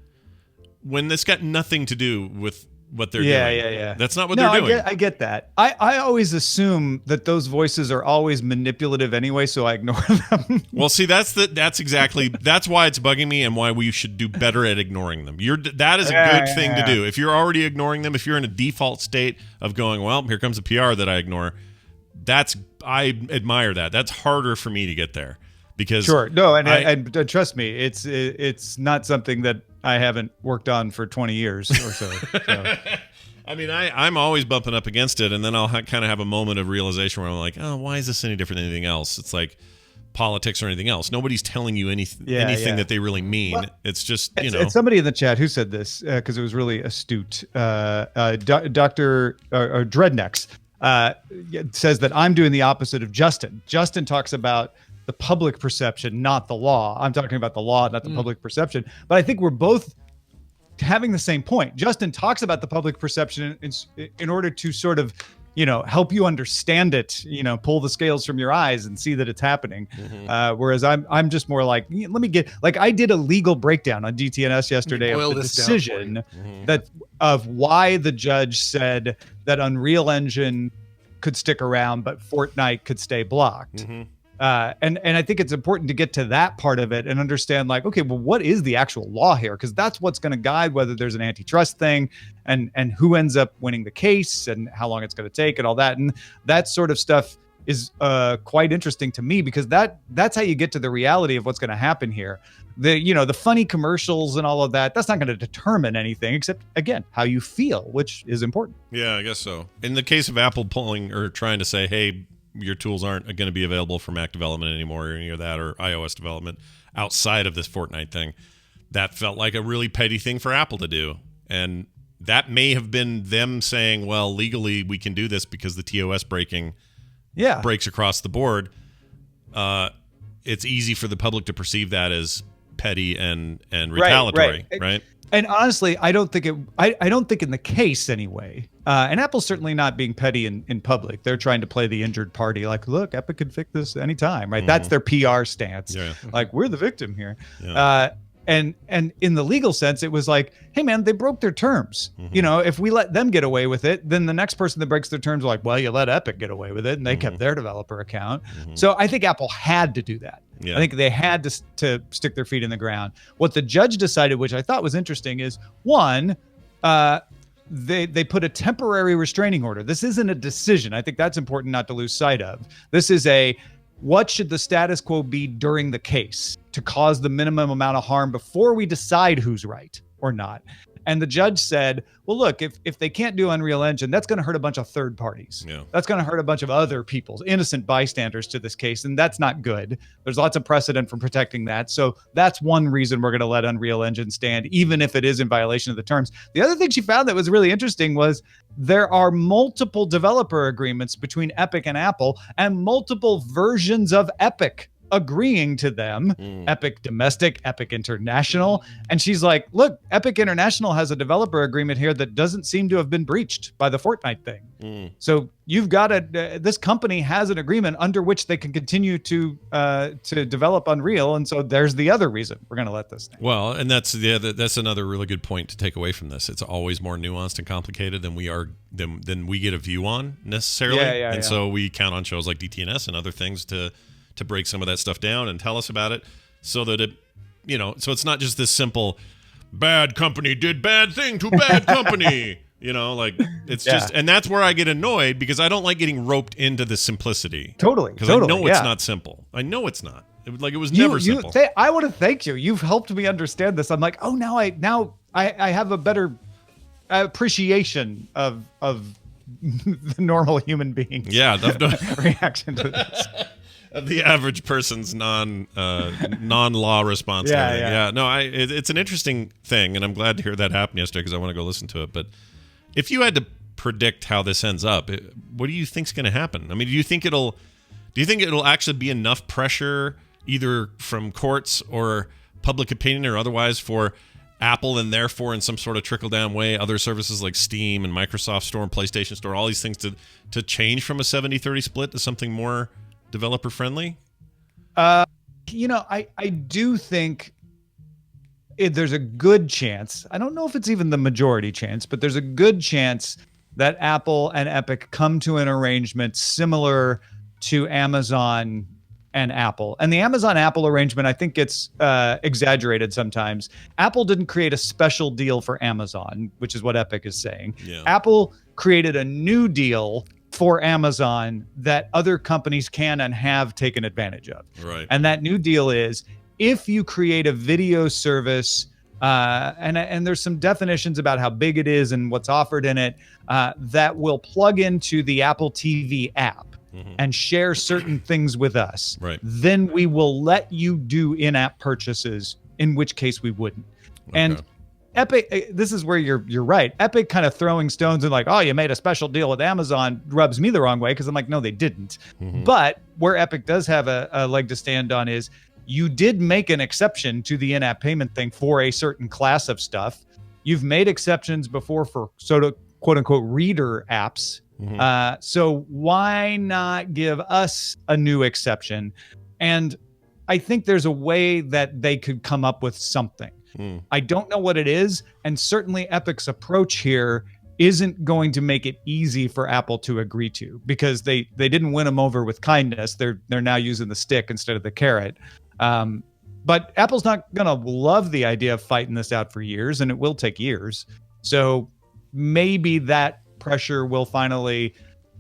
B: when it's got nothing to do with what they're doing.
L: Yeah.
B: That's not what they're doing.
L: I get that. I always assume that those voices are always manipulative anyway, so I ignore them.
B: Well, see, that's why it's bugging me and why we should do better at ignoring them. That is a good thing to do. If you're already ignoring them, if you're in a default state of going, well, here comes a PR that I ignore, I admire that. That's harder for me to get there. Because
L: sure, no, and trust me, it's not something that I haven't worked on for 20 years or so.
B: I mean, I'm always bumping up against it, and then I'll kind of have a moment of realization where I'm like, oh, why is this any different than anything else? It's like politics or anything else. Nobody's telling you anything that they really mean. Well, it's just,
L: It's somebody in the chat who said this because it was really astute. Dr. Dreadnecks says that I'm doing the opposite of Justin. Justin talks about the public perception, not the law. I'm talking about the law, not the public perception. But I think we're both having the same point. Justin talks about the public perception in order to sort of, help you understand it, pull the scales from your eyes and see that it's happening. Whereas I'm just more like, let me get, like I did a legal breakdown on DTNS yesterday of the decision of why the judge said that Unreal Engine could stick around, but Fortnite could stay blocked. And I think it's important to get to that part of it and understand, like, okay, well, what is the actual law here? Because that's what's going to guide whether there's an antitrust thing and who ends up winning the case and how long it's going to take and all that. And that sort of stuff is quite interesting to me, because that's how you get to the reality of what's going to happen here. The funny commercials and all of that's not going to determine anything except, again, how you feel, which is important.
B: Yeah, I guess so. In the case of Apple pulling or trying to say, hey, your tools aren't going to be available for Mac development anymore or any of that, or iOS development outside of this Fortnite thing, that felt like a really petty thing for Apple to do. And that may have been them saying, well, legally we can do this because the TOS breaking breaks across the board. It's easy for the public to perceive that as petty and retaliatory, right?
L: And honestly, I don't think in the case anyway. And Apple's certainly not being petty in public. They're trying to play the injured party. Like, look, Epic could fix this anytime, right? That's their PR stance. Yeah. Like, we're the victim here. Yeah. And in the legal sense, it was like, hey, man, they broke their terms. If we let them get away with it, then the next person that breaks their terms are like, well, you let Epic get away with it, and they kept their developer account. So I think Apple had to do that. Yeah. I think they had to stick their feet in the ground. What the judge decided, which I thought was interesting, is one, they put a temporary restraining order. This isn't a decision. I think that's important not to lose sight of. This is what should the status quo be during the case to cause the minimum amount of harm before we decide who's right or not. And the judge said, well, look, if they can't do Unreal Engine, that's going to hurt a bunch of third parties. Yeah. That's going to hurt a bunch of other people, innocent bystanders to this case. And that's not good. There's lots of precedent for protecting that. So that's one reason we're going to let Unreal Engine stand, even if it is in violation of the terms. The other thing she found that was really interesting was there are multiple developer agreements between Epic and Apple and multiple versions of Epic agreeing to them, Epic Domestic, Epic International. And she's like, look, Epic International has a developer agreement here that doesn't seem to have been breached by the Fortnite thing. So you've got this company has an agreement under which they can continue to develop Unreal. And so there's the other reason we're going to let this thing.
B: Well, and that's another really good point to take away from this. It's always more nuanced and complicated than we get a view on necessarily. And so we count on shows like DTNS and other things to break some of that stuff down and tell us about it, so that it, so it's not just this simple bad company did bad thing to bad company. Like it's just, and that's where I get annoyed, because I don't like getting roped into the simplicity.
L: Totally.
B: Because I know it's not simple. I know it's not. It was never simple.
L: I want to thank you. You've helped me understand this. I'm like, oh, now I have a better appreciation of the normal human beings.
B: Yeah.
L: Reaction to this.
B: Of the average person's non-law response.
L: Yeah.
B: No, it's an interesting thing, and I'm glad to hear that happen yesterday, because I want to go listen to it. But if you had to predict how this ends up, what do you think's going to happen? I mean, do you think it'll actually be enough pressure, either from courts or public opinion or otherwise, for Apple, and therefore in some sort of trickle-down way, other services like Steam and Microsoft Store and PlayStation Store, all these things to change from a 70-30 split to something more developer friendly?
L: I do think there's a good chance. I don't know if it's even the majority chance, but there's a good chance that Apple and Epic come to an arrangement similar to Amazon and Apple. And the Amazon-Apple arrangement, I think, gets exaggerated sometimes. Apple didn't create a special deal for Amazon, which is what Epic is saying.
B: Yeah.
L: Apple created a new deal for Amazon that other companies can and have taken advantage of.
B: Right.
L: And that new deal is, if you create a video service, and there's some definitions about how big it is and what's offered in it, that will plug into the Apple TV app and share certain things with us,
B: right,
L: then we will let you do in-app purchases, in which case we wouldn't.
B: Okay.
L: And Epic, this is where you're right. Epic kind of throwing stones and like, oh, you made a special deal with Amazon, rubs me the wrong way, because I'm like, no, they didn't. But where Epic does have a leg to stand on is, you did make an exception to the in-app payment thing for a certain class of stuff. You've made exceptions before for sort of quote unquote reader apps. So why not give us a new exception? And I think there's a way that they could come up with something. I don't know what it is, and certainly Epic's approach here isn't going to make it easy for Apple to agree to, because they didn't win them over with kindness. They're now using the stick instead of the carrot. But Apple's not gonna love the idea of fighting this out for years, and it will take years. So maybe that pressure will finally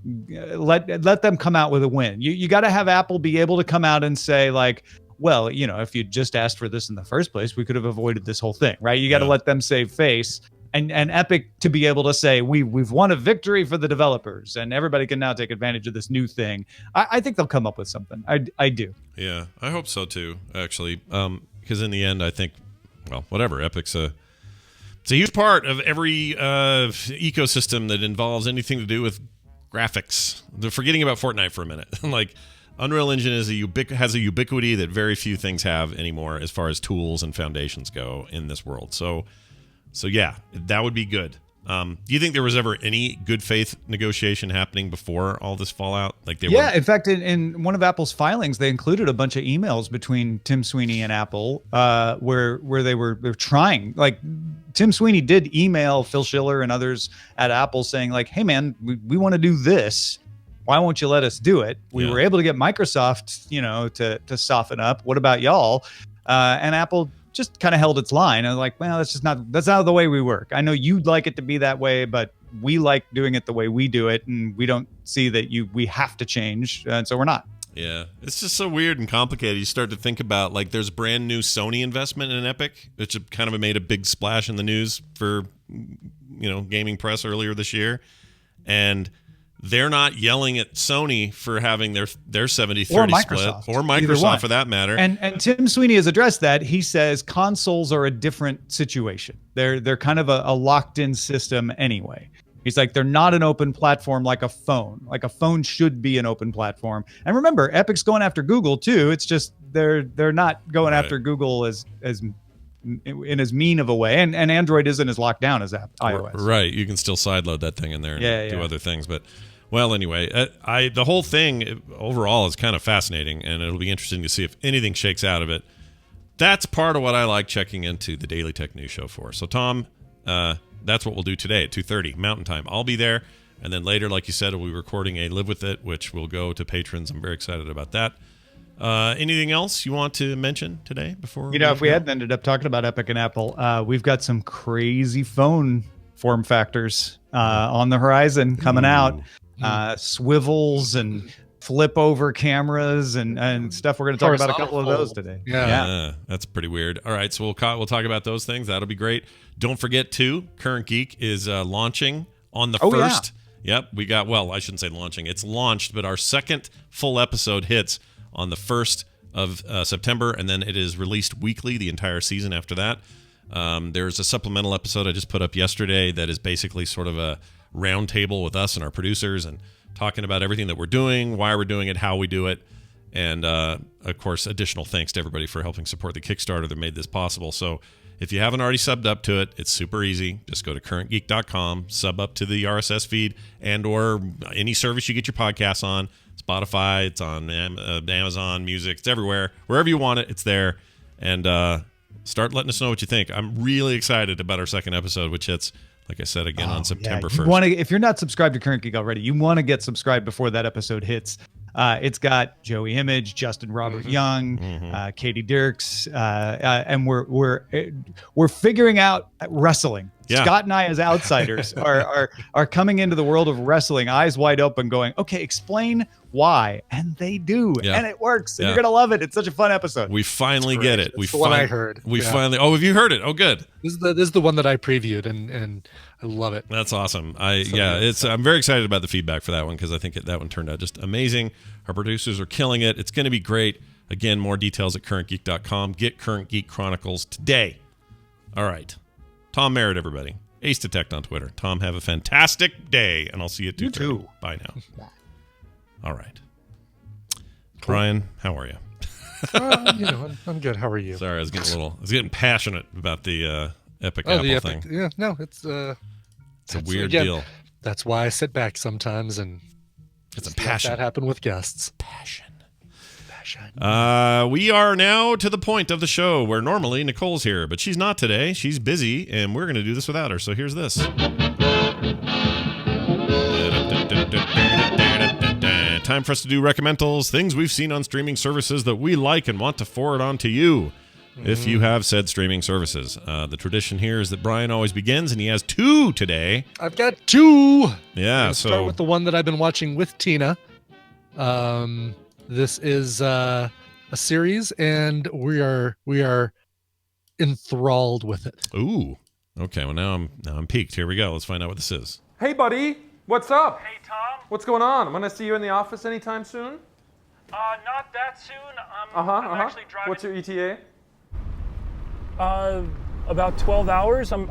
L: let them come out with a win. You got to have Apple be able to come out and say, like, well, if you just asked for this in the first place, we could have avoided this whole thing, right? You got to let them save face, and Epic to be able to say, we've won a victory for the developers, and everybody can now take advantage of this new thing. I think they'll come up with something. I do.
B: Yeah, I hope so too, actually, because in the end, I think, well, whatever. Epic's it's a huge part of every ecosystem that involves anything to do with graphics. They're forgetting about Fortnite for a minute. Like, Unreal Engine has a ubiquity that very few things have anymore as far as tools and foundations go in this world. So yeah, that would be good. Do you think there was ever any good faith negotiation happening before all this fallout? Like
L: in fact, in one of Apple's filings, they included a bunch of emails between Tim Sweeney and Apple, where they were trying. Like, Tim Sweeney did email Phil Schiller and others at Apple saying, like, hey man, we want to do this. Why won't you let us do it? We were able to get Microsoft, to soften up. What about y'all? And Apple just kind of held its line. I was like, well, that's not the way we work. I know you'd like it to be that way, but we like doing it the way we do it, and we don't see that we have to change, and so we're not.
B: Yeah, it's just so weird and complicated. You start to think about, like, there's brand new Sony investment in Epic, which kind of made a big splash in the news for, gaming press earlier this year, and they're not yelling at Sony for having their 70-30 split, or Microsoft for that matter.
L: And Tim Sweeney has addressed that. He says consoles are a different situation. They're kind of a locked-in system anyway. He's like, they're not an open platform like a phone. Like, a phone should be an open platform. And remember, Epic's going after Google too. It's just they're not going after Google as in as mean of a way, and Android isn't as locked down as iOS.
B: Right, you can still sideload that thing in there and do other things. But well, anyway, the whole thing overall is kind of fascinating, and it'll be interesting to see if anything shakes out of it. That's part of what I like checking into the Daily Tech News Show for. So, Tom, that's what we'll do today at 2:30 Mountain Time. I'll be there, and then later, like you said, we'll be recording a Live With It, which will go to patrons. I'm very excited about that. Anything else you want to mention today before?
L: If we hadn't ended up talking about Epic and Apple, we've got some crazy phone form factors on the horizon coming out. Swivels and flip over cameras and stuff. We're going to talk about a couple of those today.
B: Yeah, that's pretty weird. All right, so we'll talk about those things. That'll be great. Don't forget too, Current Geek is launching on the 1st. Yep, we got, I shouldn't say launching. It's launched, but our second full episode hits on the 1st of September, and then it is released weekly the entire season after that. There's a supplemental episode I just put up yesterday that is basically sort of a roundtable with us and our producers and talking about everything that we're doing, why we're doing it, how we do it, and of course, additional thanks to everybody for helping support the Kickstarter that made this possible. So if you haven't already subbed up to it, it's super easy. Just go to currentgeek.com, sub up to the RSS feed, and or any service you get your podcasts on. Spotify, it's on Amazon Music, it's everywhere. Wherever you want it, it's there. And start letting us know what you think. I'm really excited about our second episode, which hits, like I said, again on September 1st.
L: If you're not subscribed to Current Geek already, you want to get subscribed before that episode hits. It's got Joey Image, Justin Robert Young, Katie Dirks, and we're figuring out wrestling.
B: Yeah.
L: Scott and I, as outsiders, are coming into the world of wrestling, eyes wide open, going, "Okay, explain why," and they do, and it works. And you're gonna love it. It's such a fun episode.
B: We finally get it.
A: That's the one I heard.
B: We finally. Oh, have you heard it? Oh, good.
A: This is the one that I previewed, and I love it.
B: That's awesome. I'm very excited about the feedback for that one because I think that one turned out just amazing. Our producers are killing it. It's going to be great. Again, more details at currentgeek.com. Get Current Geek Chronicles today. All right. Tom Merritt, everybody. Ace Detect on Twitter. Tom, have a fantastic day, and I'll see you at 2:30.
L: You too.
B: Bye now. All right. Brian, how are you?
A: I'm good. How are you?
B: Sorry, I was getting passionate about the Epic Apple thing.
A: Yeah, no, it's a
B: weird deal.
A: That's why I sit back sometimes and
B: it's a passion.
A: That happened with guests.
B: Passion. We are now to the point of the show where normally Nicole's here, but she's not today. She's busy, and we're going to do this without her. So here's this. Time for us to do recommendals, things we've seen on streaming services that we like and want to forward on to you. If you have said streaming services. The tradition here is that Brian always begins, and he has 2 today.
A: I've got 2.
B: Yeah,
A: start with the one that I've been watching with Tina. This is a series, and we are enthralled with it.
B: Ooh. Okay, well now I'm peaked. Here we go. Let's find out what this is.
N: Hey, buddy. What's up? Hey, Tom. What's going on? I'm gonna see you in the office anytime soon.
O: Not that soon. I'm actually driving.
N: What's your ETA?
O: About 12 hours. I'm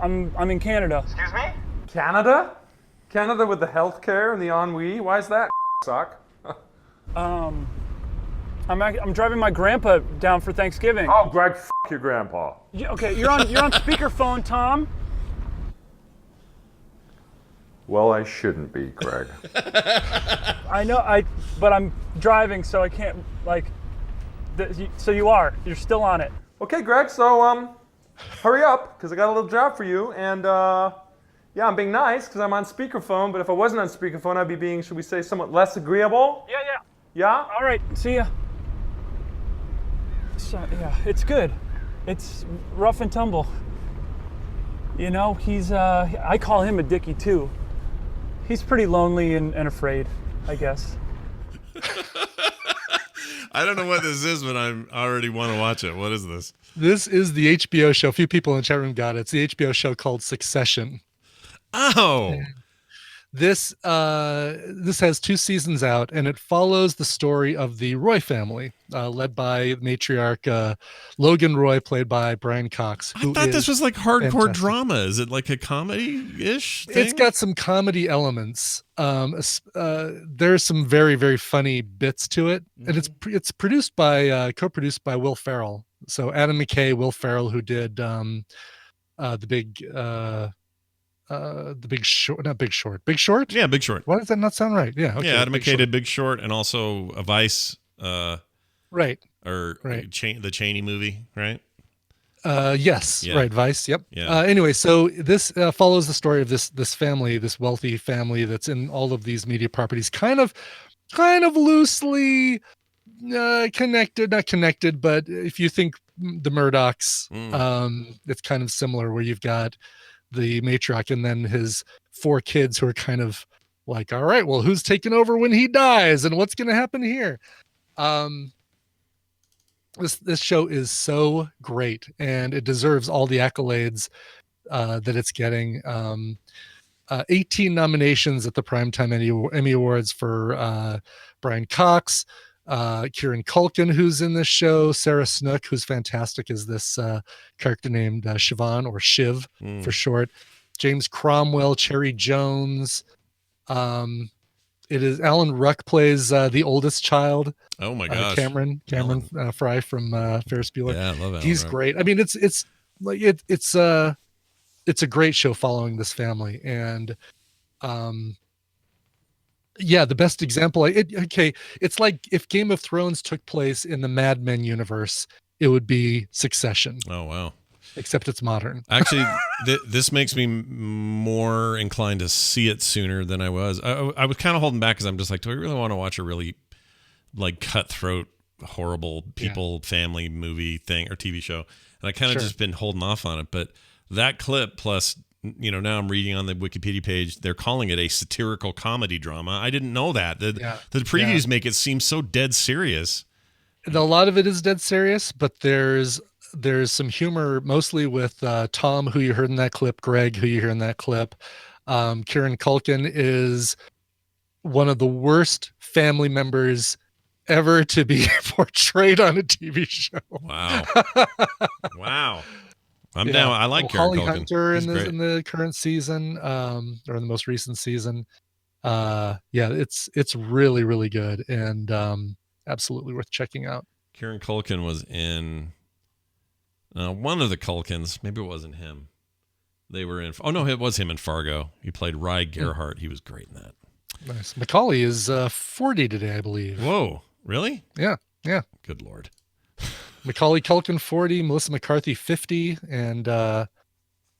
O: in Canada.
N: Excuse me? Canada? Canada with the healthcare and the ennui? Why is that suck?
O: I'm driving my grandpa down for Thanksgiving.
N: Oh, Greg, your grandpa.
O: Okay, you're on speakerphone, Tom.
N: Well, I shouldn't be, Greg.
O: I know, but I'm driving, so I can't, so you're still on it.
N: Okay, Greg, so, hurry up, because I got a little job for you, and, yeah, I'm being nice, because I'm on speakerphone, but if I wasn't on speakerphone, I'd be being, should we say, somewhat less agreeable?
O: Yeah.
N: Yeah?
O: All right, see ya. So, yeah, it's good. It's rough and tumble. You know, he's, I call him a dickie, too. He's pretty lonely and afraid, I guess.
B: I don't know what this is, but I already want to watch it. What is this?
A: This is the HBO show. A few people in the chat room got it. It's the HBO show called Succession.
B: Oh.
A: This has 2 seasons out, and it follows the story of the Roy family, led by matriarch Logan Roy, played by Brian Cox.
B: I thought this was like hardcore
A: fantastic.
B: drama. Is it like a comedy-ish thing?
A: It's got some comedy elements. There's some very, very funny bits to it, and it's produced by co-produced by Will Ferrell. So Adam McKay, Will Ferrell, who did the Big Short, not Big Short, Big Short.
B: Yeah, Big Short.
A: Why does that not sound right? Yeah, okay,
B: yeah. Adam
A: Big
B: McKay
A: Short.
B: did Big Short and also a Vice.
A: Right.
B: Or
A: right.
B: The Cheney movie, right?
A: Yes,
B: Yeah.
A: right. Vice. Yep.
B: Yeah.
A: Anyway, so this follows the story of this family, this wealthy family that's in all of these media properties, kind of loosely connected, not connected, but if you think the Murdochs, it's kind of similar, where you've got the matriarch and then his 4 kids who are kind of like, all right, well, who's taking over when he dies, and what's going to happen here? This show is so great, and it deserves all the accolades that it's getting. 18 nominations at the Primetime Emmy Awards for Brian Cox, Kieran Culkin, who's in this show, Sarah Snook, who's fantastic as this character named Siobhan, or Shiv for short, James Cromwell, Cherry Jones. It is Alan Ruck plays the oldest child.
B: Oh my gosh,
A: Cameron Fry from Ferris Bueller.
B: Yeah, I love Alan
A: He's
B: Ruck.
A: great. I mean, it's a great show following this family, and yeah, the best example. It's like if Game of Thrones took place in the Mad Men universe, it would be Succession.
B: Oh wow.
A: Except it's modern.
B: Actually, this makes me more inclined to see it sooner than I was. I was kind of holding back because I'm just like, do I really want to watch a really like cutthroat, horrible people family movie thing or TV show? And I kind of just been holding off on it. But that clip plus, now I'm reading on the Wikipedia page, they're calling it a satirical comedy drama. I didn't know that. The previews make it seem so dead serious.
A: A lot of it is dead serious, but there's some humor, mostly with Tom, who you heard in that clip, Greg, who you hear in that clip. Kieran Culkin is one of the worst family members ever to be portrayed on a TV show.
B: Wow. Wow. I'm down. I like Kieran
A: Holly
B: Culkin.
A: Hunter
B: He's great.
A: in the current season, or in the most recent season. It's really, really good, and absolutely worth checking out.
B: Kieran Culkin was in one of the Culkins. Maybe it wasn't him. They were in. Oh no, it was him in Fargo. He played Rye Gerhardt. He was great in that.
A: Nice. Macaulay is 40 today, I believe.
B: Whoa, really?
A: Yeah.
B: Good Lord.
A: Macaulay Culkin 40, Melissa McCarthy 50, and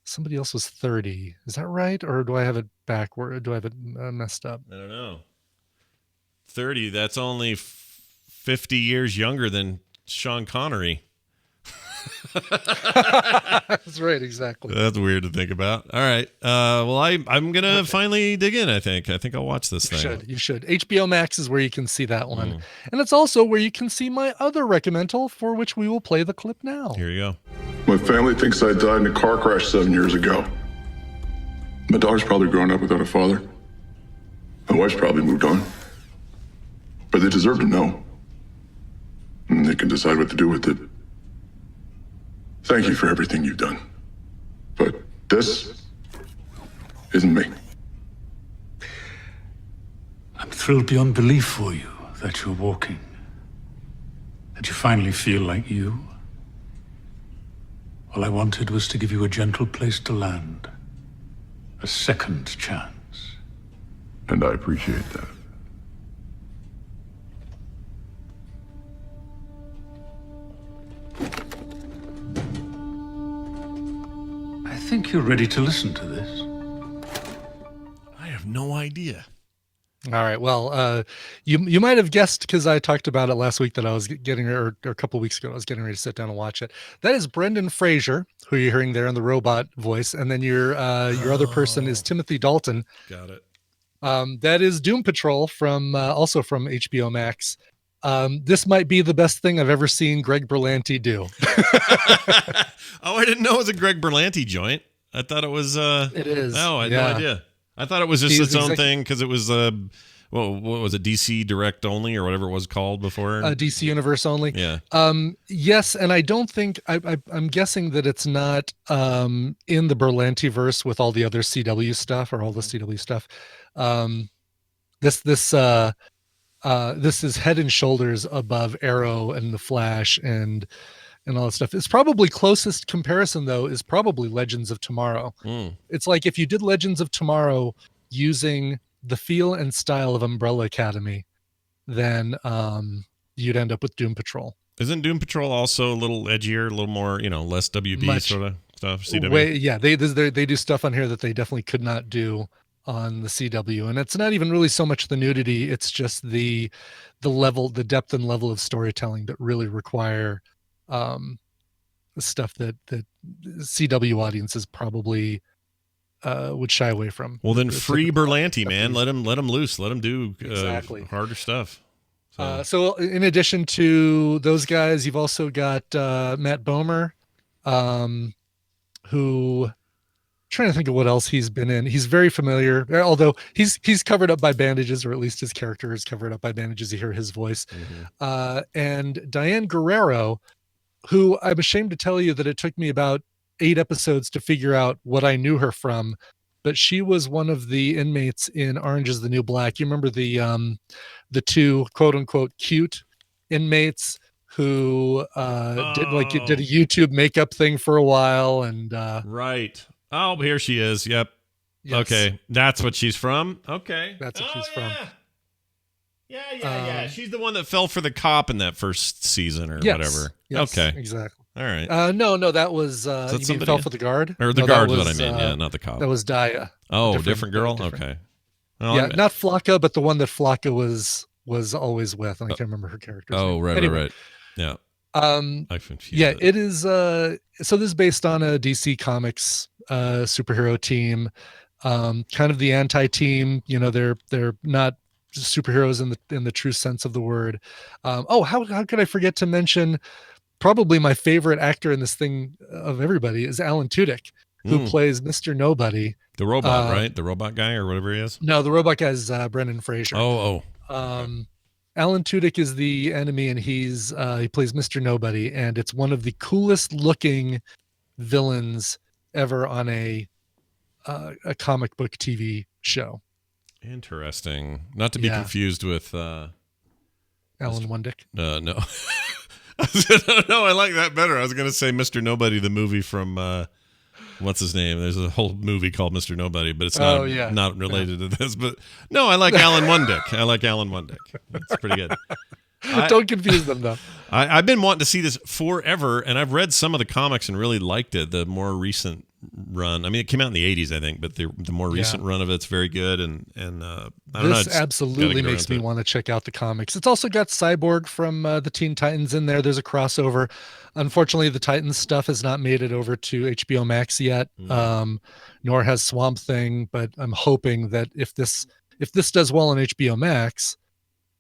A: somebody else was 30. Is that right, or do I have it backward? Do I have it messed up?
B: I don't know. 30. That's only 50 years younger than Sean Connery.
A: That's right, exactly.
B: That's weird to think about. All right. Well, I'm gonna finally dig in. I think I'll watch this thing.
A: You should. HBO Max is where you can see that one, and it's also where you can see my other recommendal, for which we will play the clip now.
B: Here you go.
P: My family thinks I died in a car crash 7 years ago. My daughter's probably grown up without a father. My wife's probably moved on. But they deserve to know. And they can decide what to do with it. Thank you for everything you've done. But this isn't me.
Q: I'm thrilled beyond belief for you that you're walking. That you finally feel like you. All I wanted was to give you a gentle place to land. A second chance.
P: And I appreciate that.
Q: I think you're ready to listen to this.
B: I have no idea.
A: All right. Well, you might have guessed, because I talked about it last week, that I was getting, or a couple of weeks ago, I was getting ready to sit down and watch it. That is Brendan Fraser, who you're hearing there in the robot voice, and then your other person is Timothy Dalton.
B: Got it.
A: That is Doom Patrol from also from HBO Max. This might be the best thing I've ever seen Greg Berlanti do.
B: Oh, I didn't know it was a Greg Berlanti joint. I thought it was.
A: It is.
B: Oh, I had
A: Yeah.
B: no idea. I thought it was just
A: He's
B: its own thing because it was what was it, DC Direct only or whatever it was called before?
A: DC Universe only.
B: Yeah.
A: Yes, and I don't think I'm guessing that it's not in the Berlanti verse with all the other CW stuff or all the CW stuff. This is head and shoulders above Arrow and the Flash and all that stuff. It's probably closest comparison though is probably Legends of Tomorrow. It's like if you did Legends of Tomorrow using the feel and style of Umbrella Academy, then you'd end up with Doom Patrol.
B: Isn't Doom Patrol also a little edgier, a little more, less WB sort of stuff? CW.
A: They do stuff on here that they definitely could not do on the CW, and it's not even really so much the nudity; it's just the level, the depth and level of storytelling that really require stuff that CW audiences probably would shy away from.
B: Well, then free Berlanti, man. Let him loose. Let him do harder stuff.
A: So in addition to those guys, you've also got Matt Bomer, who trying to think of what else he's been in. He's very familiar, although he's covered up by bandages, or at least his character is covered up by bandages. You hear his voice. And Diane Guerrero, who I'm ashamed to tell you that it took me about 8 episodes to figure out what I knew her from, but she was one of the inmates in Orange is the New Black. You remember the 2 quote unquote cute inmates who did a YouTube makeup thing for a while, and
B: right. Oh, here she is. Yep.
A: Yes.
B: Okay, that's what she's from. Okay,
A: that's what she's from.
B: Yeah. She's the one that fell for the cop in that first season or whatever.
A: Yes,
B: okay,
A: exactly.
B: All right.
A: No, that was you mean fell for the guard?
B: Or the guard's what I mean. Yeah, not the cop.
A: That was Daya.
B: Oh, different girl. Different. Okay. Well,
A: yeah, not Flocka, but the one that Flocka was always with. And I can't remember her character's name.
B: Right. Yeah.
A: I confused. Yeah, it is. So this is based on a DC Comics superhero team, kind of the anti-team. They're not superheroes in the true sense of the word. How could I forget to mention? Probably my favorite actor in this thing of everybody is Alan Tudyk, who plays Mr. Nobody.
B: The robot, right? The robot guy or whatever he is?
A: No, the robot guy is Brendan Fraser. Alan Tudyk is the enemy, and he plays Mr. Nobody, and it's one of the coolest looking villains ever on a comic book TV show.
B: Interesting. Not to be confused with
A: Alan Wundick.
B: No. No, I like that better. I was going to say Mr. Nobody, the movie from what's his name? There's a whole movie called Mr. Nobody, but it's not related to this. But no, I like Alan Wundick. It's pretty good.
A: Don't confuse them though.
B: I've been wanting to see this forever, and I've read some of the comics and really liked it. The more recent run, I mean, it came out in the 80s, I think, but the more recent run of it's very good. And I don't know.
A: This absolutely makes me want to check out the comics. It's also got Cyborg from the Teen Titans in there. There's a crossover. Unfortunately, the Titans stuff has not made it over to HBO Max yet, nor has Swamp Thing. But I'm hoping that if this does well on HBO Max,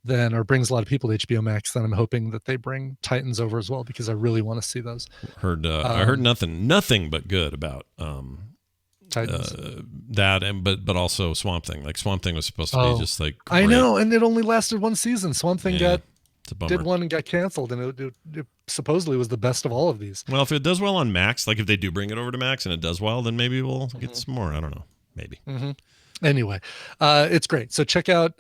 A: then or brings a lot of people to HBO Max, then I'm hoping that they bring Titans over as well, because I really want to see those.
B: I heard nothing but good about
A: Titans.
B: That but also Swamp Thing. Like Swamp Thing was supposed to be just like great.
A: I know, and it only lasted 1 season. Swamp Thing
B: did
A: one and got canceled, and it supposedly was the best of all of these.
B: Well, if it does well on Max, like if they do bring it over to Max and it does well, then maybe we'll get some more. I don't know, maybe.
A: Anyway, it's great. So check out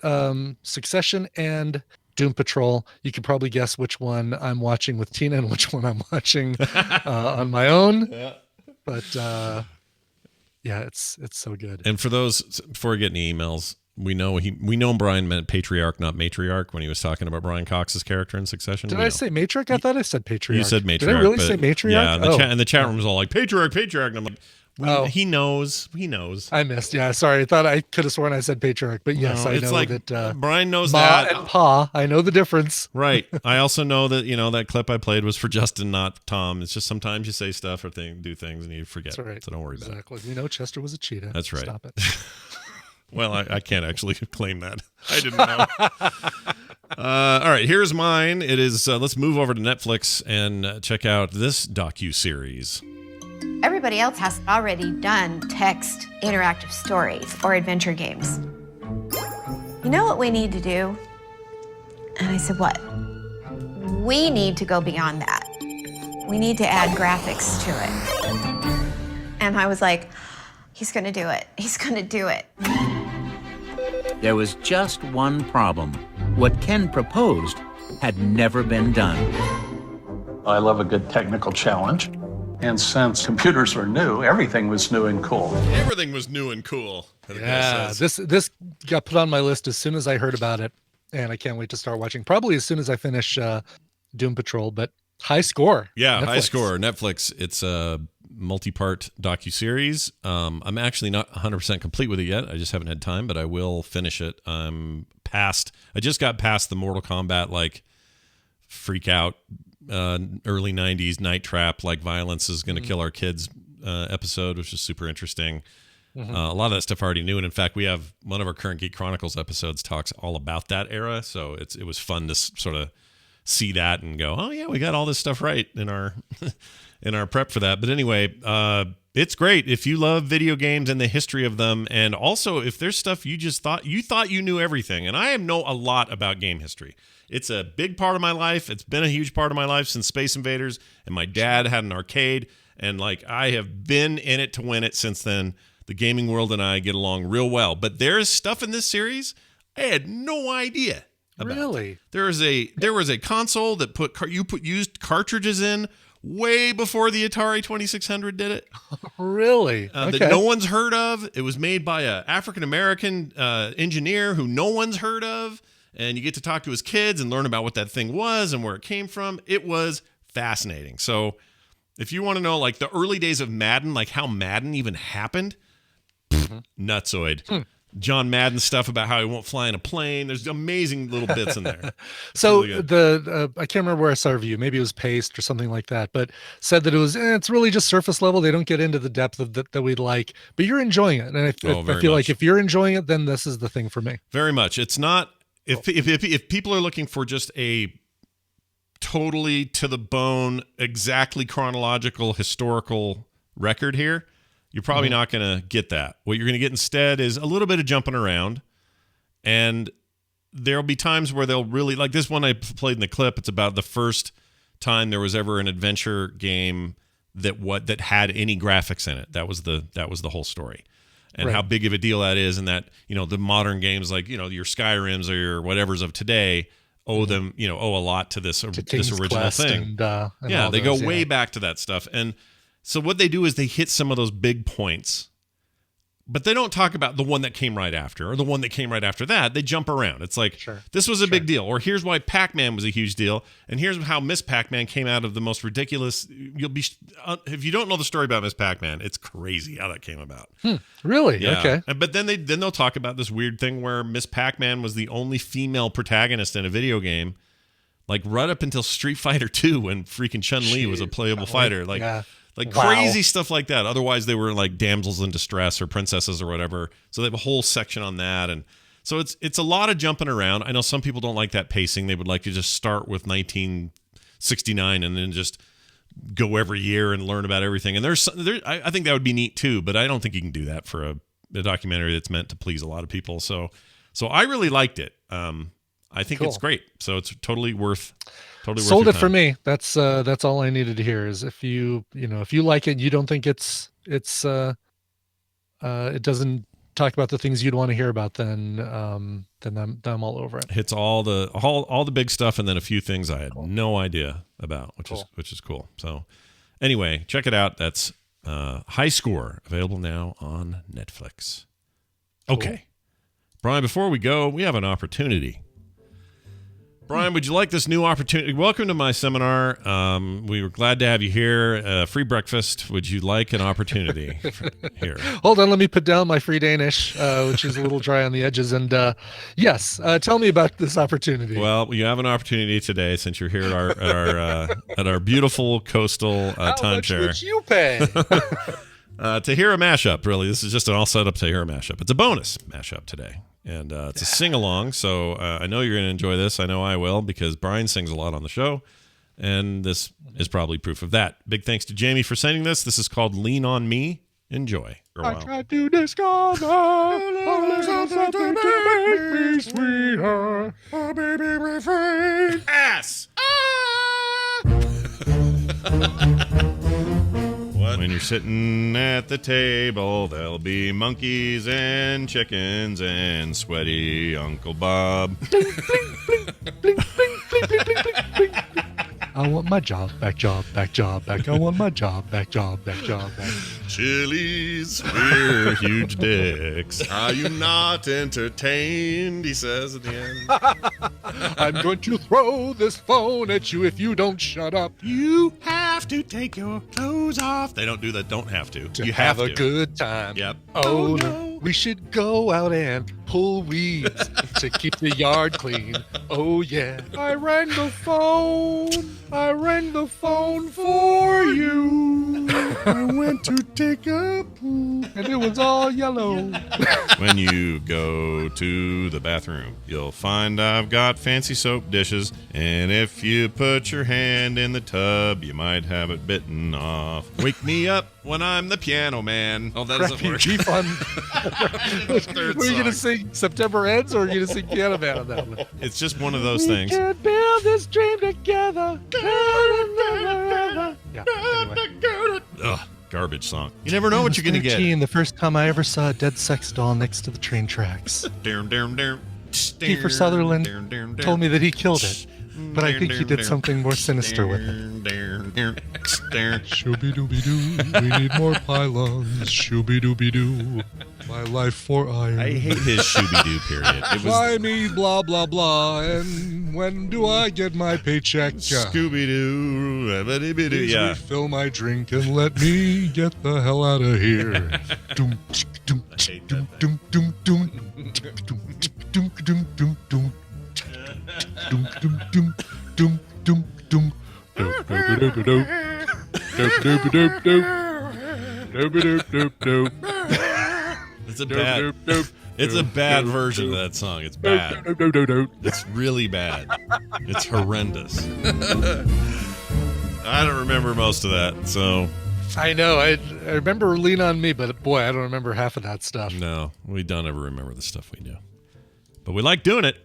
A: Succession and Doom Patrol. You can probably guess which one I'm watching with Tina and which one I'm watching on my own. Yeah. But it's so good.
B: And for those, before we get any emails, we know Brian meant patriarch, not matriarch, when he was talking about Brian Cox's character in Succession.
A: Did I say matriarch? I thought I said patriarch.
B: You said matriarch.
A: Did I really say matriarch?
B: Yeah, and the chat room was all like patriarch, and I'm like, he knows. I
A: missed. Yeah, sorry. I thought I could have sworn I said patriarch, but yes, I know
B: like
A: that.
B: Brian knows
A: Ma
B: that.
A: and Pa. I know the difference.
B: Right. I also know that that clip I played was for Justin, not Tom. It's just sometimes you say stuff or do things and you forget.
A: That's right.
B: So don't worry about it.
A: Exactly. We know Chester was a cheetah.
B: That's right.
A: Stop it.
B: Well, I can't actually claim that. I didn't know. All right, here's mine. It is. Let's move over to Netflix and check out this docu-series.
R: Everybody else has already done text interactive stories or adventure games. You know what we need to do? And I said, what? We need to go beyond that. We need to add graphics to it. And I was like, he's gonna do it. He's gonna do it.
S: There was just one problem. What Ken proposed had never been done.
T: I love a good technical challenge. And since computers were new, everything was new and cool.
B: Everything was new and cool.
A: Yeah, this got put on my list as soon as I heard about it, and I can't wait to start watching. Probably as soon as I finish Doom Patrol, but High Score.
B: Yeah,
A: Netflix.
B: High Score, Netflix. It's a multi-part docuseries. I'm actually not 100% complete with it yet. I just haven't had time, but I will finish it. I just got past the Mortal Kombat, like, freak out, early 90s night trap, like violence is going to kill our kids episode, which is super interesting. A lot of that stuff I already knew, and in fact we have one of our current Geek Chronicles episodes talks all about that era, so it was fun to sort of see that and go, oh yeah, we got all this stuff right in our in our prep for that. But anyway, it's great if you love video games and the history of them, and also if there's stuff you just thought you knew everything. And I know a lot about game history. It's a big part of my life. It's been a huge part of my life since Space Invaders, and my dad had an arcade, and like I have been in it to win it since then. The gaming world and I get along real well. But there's stuff in this series I had no idea about.
A: Really?
B: There was a console that used cartridges in way before the Atari 2600 did it.
A: Really? Okay.
B: That no one's heard of. It was made by an African-American engineer who no one's heard of. And you get to talk to his kids and learn about what that thing was and where it came from. It was fascinating. So if you want to know, like, the early days of Madden, like how Madden even happened, nutsoid. John Madden stuff about how he won't fly in a plane. There's amazing little bits in there.
A: So
B: really good.
A: I can't remember where I saw a review. Maybe it was Paste or something like that, but said that it's really just surface level. They don't get into the depth of that we'd like, but you're enjoying it. And I feel like if you're enjoying it, then this is the thing for me.
B: Very much. It's not, if people are looking for just a totally to the bone, exactly chronological, historical record here, you're probably not going to get that. What you're going to get instead is a little bit of jumping around, and there'll be times where they'll really, like this one I played in the clip, it's about the first time there was ever an adventure game that had any graphics in it. That was the whole story. And how big of a deal that is, and that, the modern games like, your Skyrims or your whatevers of today owe a lot to this original
A: Quest
B: thing.
A: And
B: they go way back to that stuff. And so what they do is they hit some of those big points, but they don't talk about the one that came right after or the one that came right after that. They jump around. It's like, this was a big deal, or here's why Pac-Man was a huge deal, and here's how Miss Pac-Man came out of the most ridiculous. If you don't know the story about Miss Pac-Man, it's crazy how that came about.
A: Really?
B: Yeah.
A: Okay.
B: But then they'll talk about this weird thing where Miss Pac-Man was the only female protagonist in a video game, like right up until Street Fighter 2 when freaking Chun-Li was a playable fighter. Like crazy stuff like that. Otherwise, they were like damsels in distress or princesses or whatever. So they have a whole section on that. And so it's a lot of jumping around. I know some people don't like that pacing. They would like to just start with 1969 and then just go every year and learn about everything. And I think that would be neat too, but I don't think you can do that for a documentary that's meant to please a lot of people. So I really liked it. I think it's great. So it's totally worth
A: Sold
B: your
A: it for
B: time.
A: me. That's all I needed to hear is if you like it, you don't think it doesn't talk about the things you'd want to hear about, then I'm all over it.
B: Hits all the big stuff and then a few things I had no idea about, which is cool. So anyway, check it out. That's High Score, available now on Netflix. Okay. Brian, before we go, we have an opportunity. Brian, would you like this new opportunity? Welcome to my seminar. We were glad to have you here. Free breakfast. Would you like an opportunity here?
A: Hold on, let me put down my free Danish, which is a little dry on the edges. And yes, tell me about this opportunity.
B: Well, you have an opportunity today since you're here at our beautiful coastal timeshare.
A: How much would you pay?
B: To hear a mashup, really. This is just an all set up to hear a mashup. It's a bonus mashup today. And it's a sing-along, so I know you're going to enjoy this. I know I will, because Brian sings a lot on the show. And this is probably proof of that. Big thanks to Jamie for sending this. This is called Lean On Me. Enjoy. For a
A: I
B: while.
A: tried to discover a little something to make me sweeter. Oh, baby, refrain.
B: Ass. When you're sitting at the table, there'll be monkeys and chickens and sweaty Uncle Bob.
A: I want my job back, job back, job back. I want my job back, job back, job back.
B: Chili's, we're huge dicks. Are you not entertained? He says at the end.
A: I'm going to throw this phone at you if you don't shut up.
B: You have to take your clothes off. They don't do that. Don't have to. You have
A: a
B: to.
A: good time.
B: Yep.
A: Oh, no. We should go out and pull weeds to keep the yard clean. Oh, yeah. I rang the phone. I rang the phone for you. I went to take a poo, and it was all yellow.
B: When you go to the bathroom, you'll find I've got fancy soap dishes. And if you put your hand in the tub, you might have it bitten off. Wake me up when I'm the piano man. Oh, that doesn't work.
A: Fun. Were you going to sing September Ends, or are you going to sing Piano Man on that one?
B: It's just one of those things.
A: We can build this dream together. Yeah, anyway.
B: Ugh, garbage song. You never know what you're going to get.
A: The first time I ever saw a dead sex doll next to the train tracks. Kiefer Sutherland told me that he killed it, but I think he did something more sinister with it. Shooby-dooby-doo, we need more pylons. Shooby-dooby-doo, my life for iron.
B: I hate his shooby-doo period. It was
A: Fly me, blah, blah, blah, and when do I get my paycheck?
B: Scooby-Doo,
A: Please
B: yeah.
A: refill my drink and let me get the hell out of here. Doom, doom, doom, doom, doom, doom, doom, doom, doom, doom, doom, doom, doom, doom, doom, doom, doom.
B: It's a bad version of that song. It's bad. It's really bad. It's horrendous. I don't remember most of that, so.
A: I know. I remember Lean On Me, but boy, I don't remember half of that stuff.
B: No, we don't ever remember the stuff we do. But we like doing it.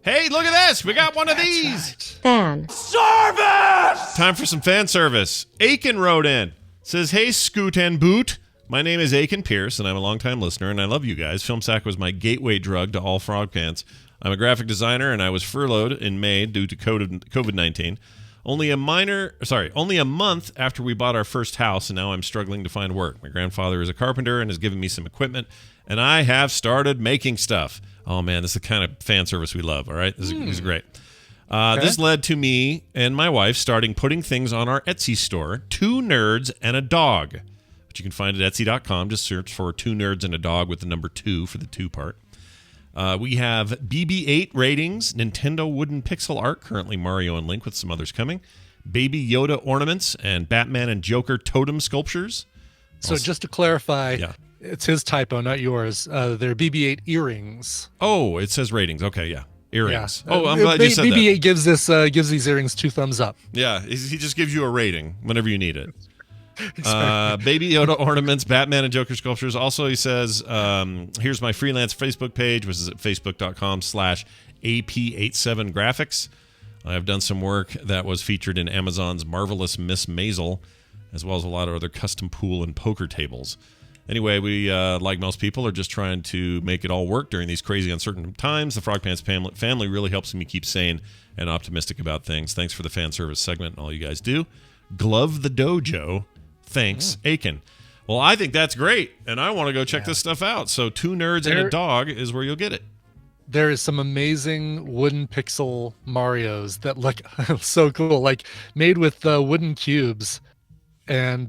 B: Hey, look at this. We got one of these.
D: Fan.
B: Service! Time for some fan service. Aiken wrote in. Says, hey, Scoot and Boot. My name is Aiken Pierce, and I'm a longtime listener, and I love you guys. FilmSack was my gateway drug to all Frog Pants. I'm a graphic designer, and I was furloughed in May due to COVID-19. Only a month after we bought our first house, and now I'm struggling to find work. My grandfather is a carpenter and has given me some equipment, and I have started making stuff. Oh, man, this is the kind of fan service we love, all right? This is great. This led to me and my wife starting putting things on our Etsy store, 2 Nerds and a Dog, which you can find at Etsy.com. Just search for 2 Nerds and a Dog with the number 2 for the 2 part. We have BB-8 ratings, Nintendo wooden pixel art, currently Mario and Link with some others coming, Baby Yoda ornaments, and Batman and Joker totem sculptures.
A: So just to clarify, it's his typo, not yours. They're BB-8 earrings.
B: Oh, it says ratings. Okay, yeah. Earrings.
A: Yeah.
B: Oh, I'm glad you said
A: BB-8
B: that.
A: gives these earrings 2 thumbs up.
B: Yeah, he just gives you a rating whenever you need it. Baby Yoda ornaments, Batman and Joker sculptures. Also, he says, here's my freelance Facebook page, which is at facebook.com/AP87graphics. I've done some work that was featured in Amazon's Marvelous Miss Maisel, as well as a lot of other custom pool and poker tables. Anyway, we, like most people, are just trying to make it all work during these crazy, uncertain times. The Frog Pants family really helps me keep sane and optimistic about things. Thanks for the fan service segment and all you guys do. Glove the Dojo. Thanks, Aiken. Well, I think that's great, and I want to go check this stuff out. So 2 Nerds and a Dog is where you'll get it.
A: There is some amazing wooden pixel Marios that look so cool, like made with wooden cubes. And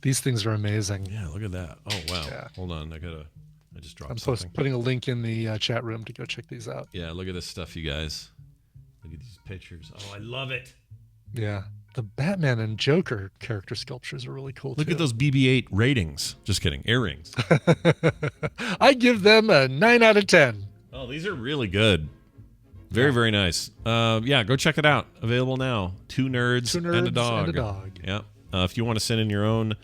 A: these things are amazing.
B: Yeah, look at that. Oh, wow. Yeah. Hold on. I just dropped something.
A: I'm putting a link in the chat room to go check these out.
B: Yeah, look at this stuff, you guys. Look at these pictures. Oh, I love it.
A: Yeah. The Batman and Joker character sculptures are really cool,
B: Look
A: too.
B: at those BB-8 ratings. Just kidding. Earrings.
A: I give them a 9 out of 10.
B: Oh, these are really good. Very, very nice. Yeah, go check it out. Available now. Two nerds and a dog. Yeah. If you want to send in your own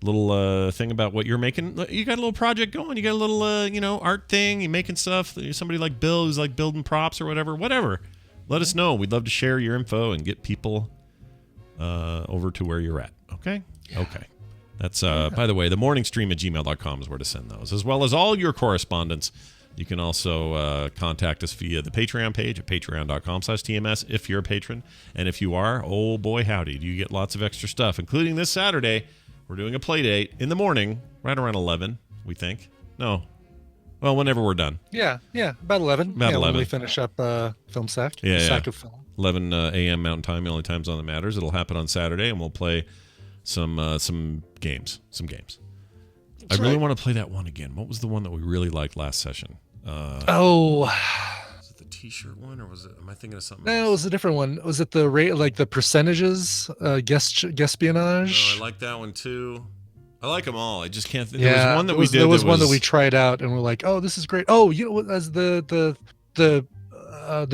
B: little thing about what you're making, you got a little project going. You got a little, art thing. You're making stuff. Somebody like Bill who's like building props or whatever. Let us know. We'd love to share your info and get people over to where you're at. Okay? Yeah. Okay. That's, by the way, themorningstream@gmail.com is where to send those, as well as all your correspondence. You can also contact us via the Patreon page at patreon.com/TMS if you're a patron. And if you are, oh boy, howdy, do you get lots of extra stuff, including this Saturday. We're doing a play date in the morning, right around 11, we think. No. Well, whenever we're done.
A: Yeah, about 11.
B: About 11.
A: When we finish up Film Sack.
B: Yeah.
A: Sack of Film.
B: 11 a.m. Mountain Time, the only time zone that matters. It'll happen on Saturday, and we'll play some games. I really want to play that one again. What was the one that we really liked last session? Was it the T-shirt one, or am I thinking of something else?
A: No, it was a different one. Was it the rate, like the percentages, guespionage?
B: No, I like that one too. I like them all. I just can't.
A: There was one that we did. There was one that we tried out, and we're like, "Oh, this is great." Oh, you know what? As the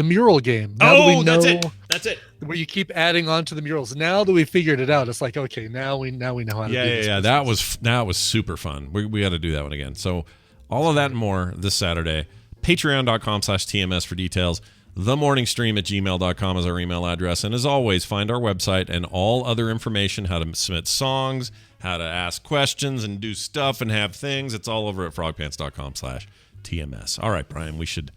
A: mural game. Now that we know,
B: That's it.
A: Where you keep adding on to the murals. Now that we figured it out, it's like, okay, now we know how to do this.
B: Yeah. That was super fun. We got to do that one again. So all of that and more this Saturday. Patreon.com/TMS for details. Themorningstream@gmail.com is our email address. And as always, find our website and all other information, how to submit songs, how to ask questions and do stuff and have things. It's all over at frogpants.com/TMS. All right, Brian, we should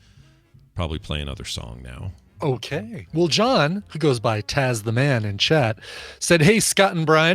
B: probably play another song now.
A: Okay. Well, John, who goes by Taz the Man in chat, said, "Hey, Scott and Brian.